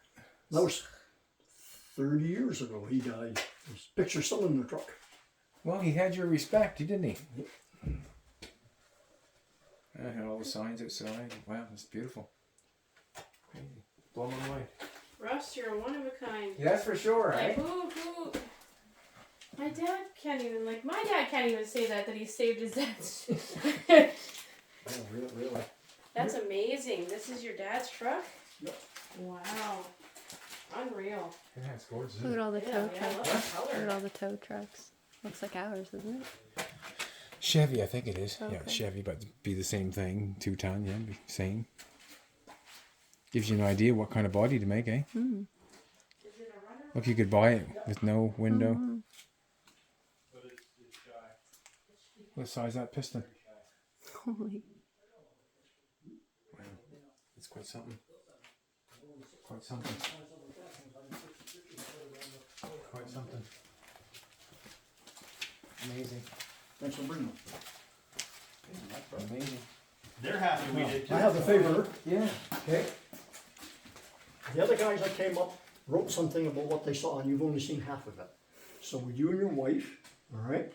That was 30 years ago he died. His picture's still in the truck. Well, he had your respect, didn't he? I had all the signs outside. Wow, that's beautiful. Crazy. Blow me away. Russ, you're a one of a kind. Yeah, that's for sure, Like, eh? who? My dad can't even, my dad can't even say that he saved his dad's. Oh, really? That's amazing. This is your dad's truck? Yep. Wow. Unreal. Unreal. Yeah, it's gorgeous. Look at all the Yeah, tow yeah, I love trucks. that Look at color. all the tow trucks. Looks like ours, isn't it? Chevy, I think it is. Yeah, Okay. Chevy, but be the same thing. 2-ton, yeah, be same. Gives you an idea what kind of body to make, eh? Mm. Look, you could buy it with no window. Mhm. What size is that piston? Holy. Wow, it's quite something. Quite something. Quite something. Amazing. Thanks for bringing Amazing. They're happy we did it. too. I have a favor, Yeah. okay? The other guys that came up wrote something about what they saw, and you've only seen half of it. So would you and your wife, all right,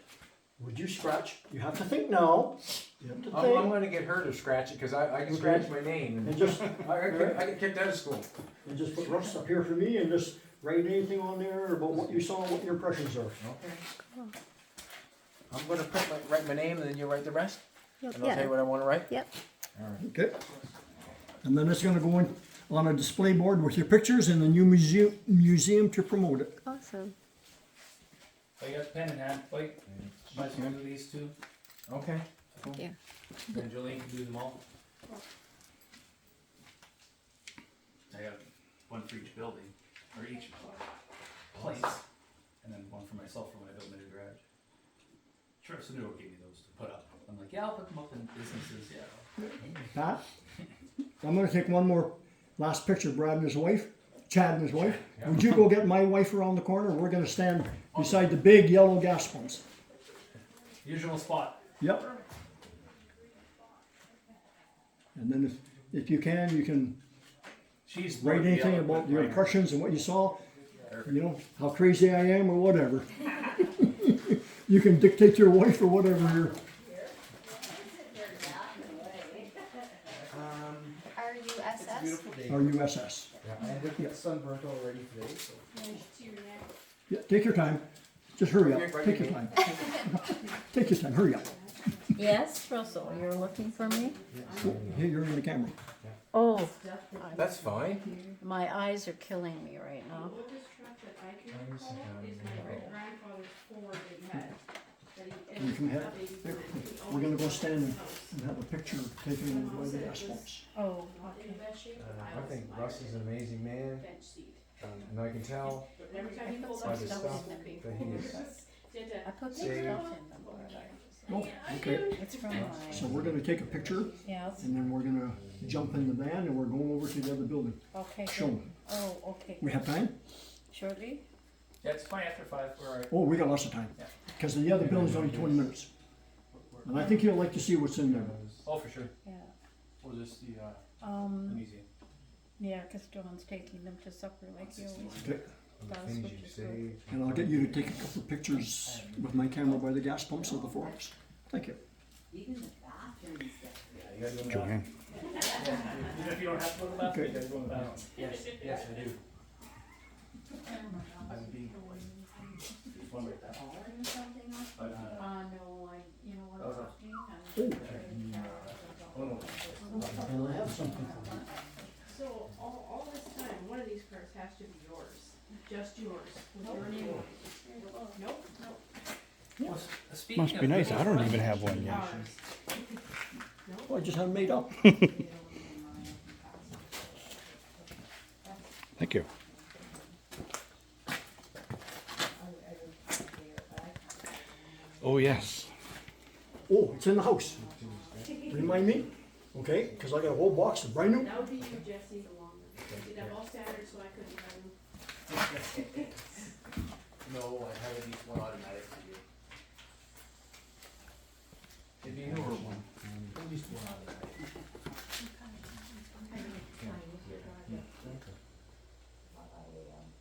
would you scratch? You have to think now. You have to I'm think. going to get her to scratch it because I can scratch my name. And And just, I get kicked out of school. and just put Russ up here for me, and just write anything on there about what you saw, what your impressions are. Okay. I'm going to write my name and then you write the rest? Yep. And I'll tell you Yeah. what I want to write? Yep. Okay. And then it's gonna go in on a display board with your pictures in the new museum to promote it. Awesome. I got pen in hand, wait, might as well do these two, Okay. Yeah. and Jolene can do them all. I got one for each building, or each place, and then one for myself for when I build my new garage. Sure, so New gave me those to put up. I'm like, yeah, I'll put them up in businesses, yeah. Pat, I'm gonna take one more last picture, Brad and his wife, Chad and his wife. Would you go get my wife around the corner? We're gonna stand beside the big yellow gas pumps. Usual spot. Yep. And then if you can She's write more anything yellow, about but your right. impressions and what you saw, you know, how crazy I am or whatever. You can dictate to your wife or whatever you're. RUSS? Or USS. Yeah, I did get sunburnt already today. So. Yeah, take your time. Just hurry up. Right Take your here. time. Take your time. Hurry up. Yes, Russell, you're looking for me? Oh, here, you're in the camera. Oh, That's fine. my eyes are killing me right now. The oldest truck that I can recall is my great grandfather's Ford that he had. That he, You can have, baby here, Ford. He we're gonna go owned stand and have a picture taken by the gas pumps. Oh, not in the best shape, but I think was Russ is an amazing man, bench seat. and I can tell But every time I he put pulled some up, by the his stuff stuff in the big that he is. did I that. put some Say- stuff in the board. Oh, okay. It's from So my, we're gonna take a picture yes, and then we're gonna jump in the van and we're going over to the other building. okay, Show good. 'em. Oh, okay. We have time? Shortly? Yeah, it's fine after 5, we're alright. Oh, we got lots of time. Yeah. Cause the other building's only 20 minutes. And I think you'll like to see what's in there. Oh, for sure. Yeah. Or this the Museum. Yeah, 'cause Dawn's taking them to supper like he always Okay. does, Things which you is good. say. And I'll get you to take a couple of pictures with my camera by the gas pumps of the forks. Thank you. Joanne. Even if you don't have to go to the bathroom, Okay. you gotta go to the bathroom. Yes, yes, I do. I'm being one like that. But, No, you know what That was I'm a- saying? oh no. And I have something for you. So all this time, one of these cars has to be yours, just yours, with your name on it. Nope. Well, speaking Must be of nice, I don't little even have one yet. Ours. Oh, I just haven't made up. Thank you. Oh, yes. Oh, it's in the house. Remind me? Okay, because I got a whole box of brand new. That would be you, Jesse, the long one. Did have all standards, so I couldn't run. No, I have at least one automatic for you. It'd be a newer one. At least one automatic.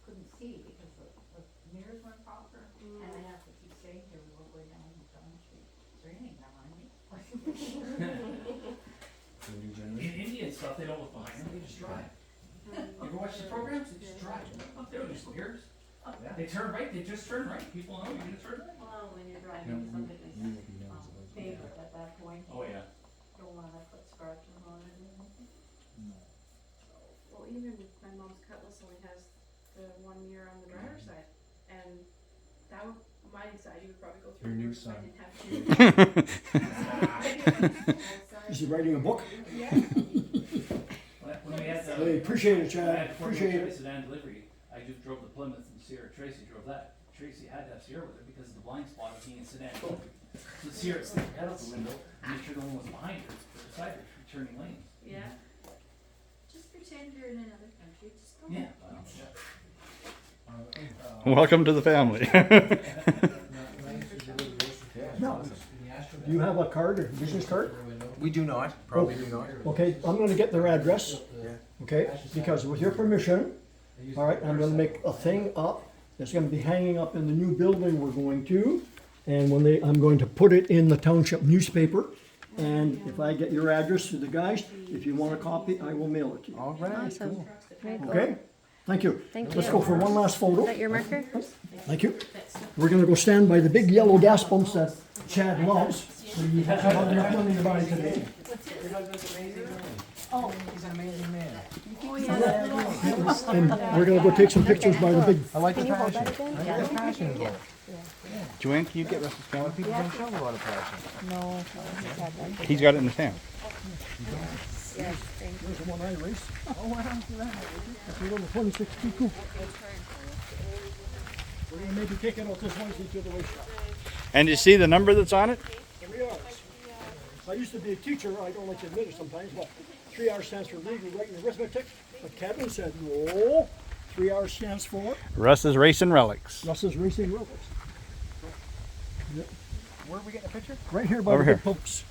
Couldn't see because the mirrors weren't proper, and I have to keep saying here, we were way down John Street. Is there anything behind me? The new In generation. India and stuff, they don't look behind them, they just drive. You ever watch the programs? They just drive. Up there, just appears. They turn right, they just turn right. People know you're gonna turn right. Well, when you're No, driving something you that's will be known as a legend. favorite at that point, Oh, yeah. don't wanna put scratches on it or anything. Well, even with my mom's cutlass only has the one mirror on the driver's side, and that would, my side, you would probably go through. Your new if I son. didn't have Is he writing a book? Yeah. When we had the. Hey, appreciate it, I Chad, had appreciate four-wheel it. sedan delivery, I just drove the Plymouth and Sierra, Tracy drove that. Tracy had to have Sierra with her because of the blind spot of being in sedan delivery. So Sierra slipped her head out the window, and make sure no one was behind her, or beside her, turning lanes. Yeah. Just pretend you're in another country, just go. Yeah. Welcome to the family. No. Do you have a card or business card? We do not, probably do not. Okay, I'm gonna get their address, Yeah. okay? Because with your permission, all right, I'm gonna make a thing up. It's gonna be hanging up in the new building we're going to. And when I'm going to put it in the township newspaper. And if I get your address to the guys, if you want a copy, I will mail it to you. All right, Awesome. cool. Very cool. Okay? Thank you. Thank Let's you. go for one last Is photo. that your marker? Thank you. We're gonna go stand by the big yellow gas pumps that Chad loves. He hasn't had enough money to buy today. Oh, he's an amazing man. And we're gonna go take some pictures by the big, I like the Can you hold passion. that again? I like the passion involved. Joanne, can you get Russ's A lot camera? of people don't show a lot of passion. No, he's had that. He's got it in his hand. Yes, thank you. there's the one I raced. Oh, wow, that's a little 26 coupe. We're gonna maybe take it out this Wednesday to the racetrack. And you see the number that's on it? 3 hours. I used to be a teacher, I don't like to admit it sometimes, but 3 hours stands for reading, writing, arithmetic. But Kevin said, no, 3 hours stands for Russ's Racing Relics. Russ's Racing Rovers. Where are we getting a picture? Right here by Over the here. big pumps.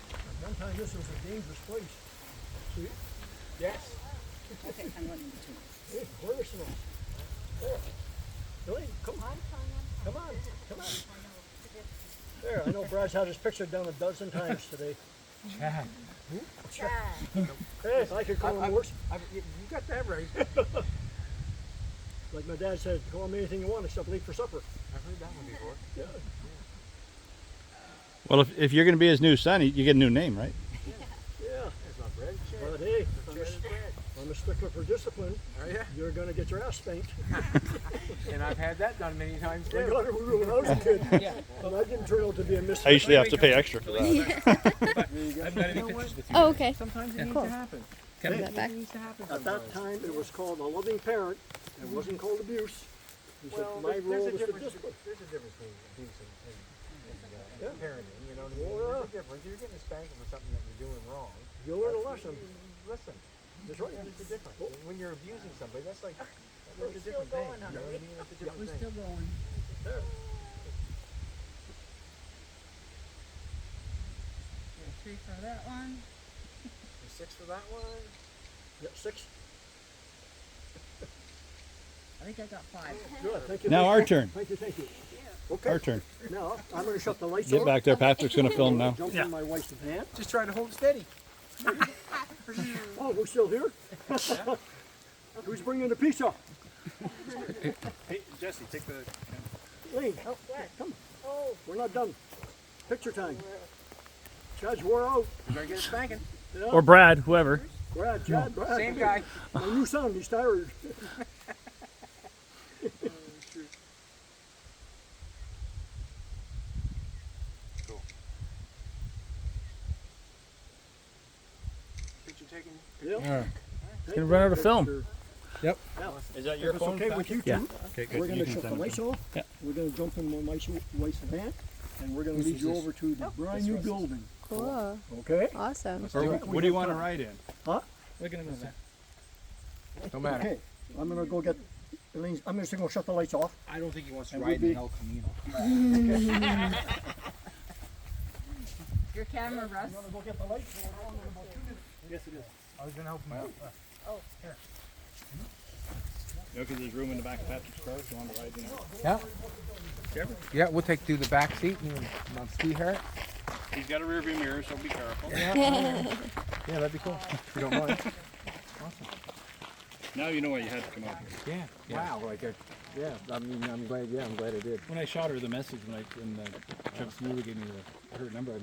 At one time this was a dangerous place. See? Yes. Hey, where's the there. Billy, come on. Come on. Come on. There, I know Brad's had his picture done a dozen times today. Chad. Hey, I could call him worse. You got that right. Like my dad said, call him anything you want except late for supper. I've heard that one before. Yeah. Well, if you're going to be his new son, you get a new name, right? Yeah. There's my bread. But hey, I'm a stickler for discipline. Oh yeah. You're gonna get your ass spanked. And I've had that done many times I too. got it when I was a kid. But I didn't turn out to be a misfit. I usually have to pay extra for that. I've got any pictures with you. Oh, okay. Sometimes it needs Cool. to happen. Give that back. It needs to happen At that sometimes. time, it was called a loving parent. It wasn't called abuse. He said, Well, my there's role a was to difference. discipline. There's a difference between abuse and parenting. You know what I mean? Well, There's a difference. You're getting a spanking for something that you're doing wrong. You'll learn a lesson. Listen, That's right. there's a difference. When you're abusing somebody, that's like that's a different thing. You know what I mean? That's a different thing. going. There. 3 for that one. 6 for that one. Yeah, 6. I think I got 5. Good, thank you. Now our turn. Thank you, thank you. Our Okay, turn. now I'm gonna shut the lights Get off. back there. Patrick's going to film now. Jump in my wife's van. Just try to hold it steady. Oh, we're still here? Who's bringing the pizza? Hey, Jesse, take the... Lane, come. Oh, we're not done. Picture time. Chad's wore out. You're gonna get a spanking. Yeah. Or Brad, whoever. Brad, Chad, Brad. Same guy. My new son, he's tired. Picture taken. Yeah. gonna run out of film. Yep. Is that If it's okay with you two, Yeah. Okay, we're gonna shut the lights off. Yeah. We're gonna jump in my wife's van, and we're gonna lead you over to the brand new building. Cool. Okay? Awesome. What do you want to ride in? Huh? We're gonna move that. No matter. Okay. I'm gonna go get Elaine's. I'm just gonna shut the lights off. I don't think he wants to And ride we'll in be- El Camino. Your camera, Russ. You wanna go get the lights? We're on in about 2 minutes. Yes, it is. I was gonna help him out. Okay, there's room in the back of Patrick's car if you want to ride in. Yeah. Yeah, we'll do the back seat and I'll sweetheart. He's got a rear view mirror, so be careful. Yeah, that'd be cool. If you don't mind. Awesome. Now you know why you had to come out here. Yeah. Wow. Like yeah. I mean, I'm glad. Yeah, I'm glad I did. When I shot her the message when Chuck Smoother gave me her number,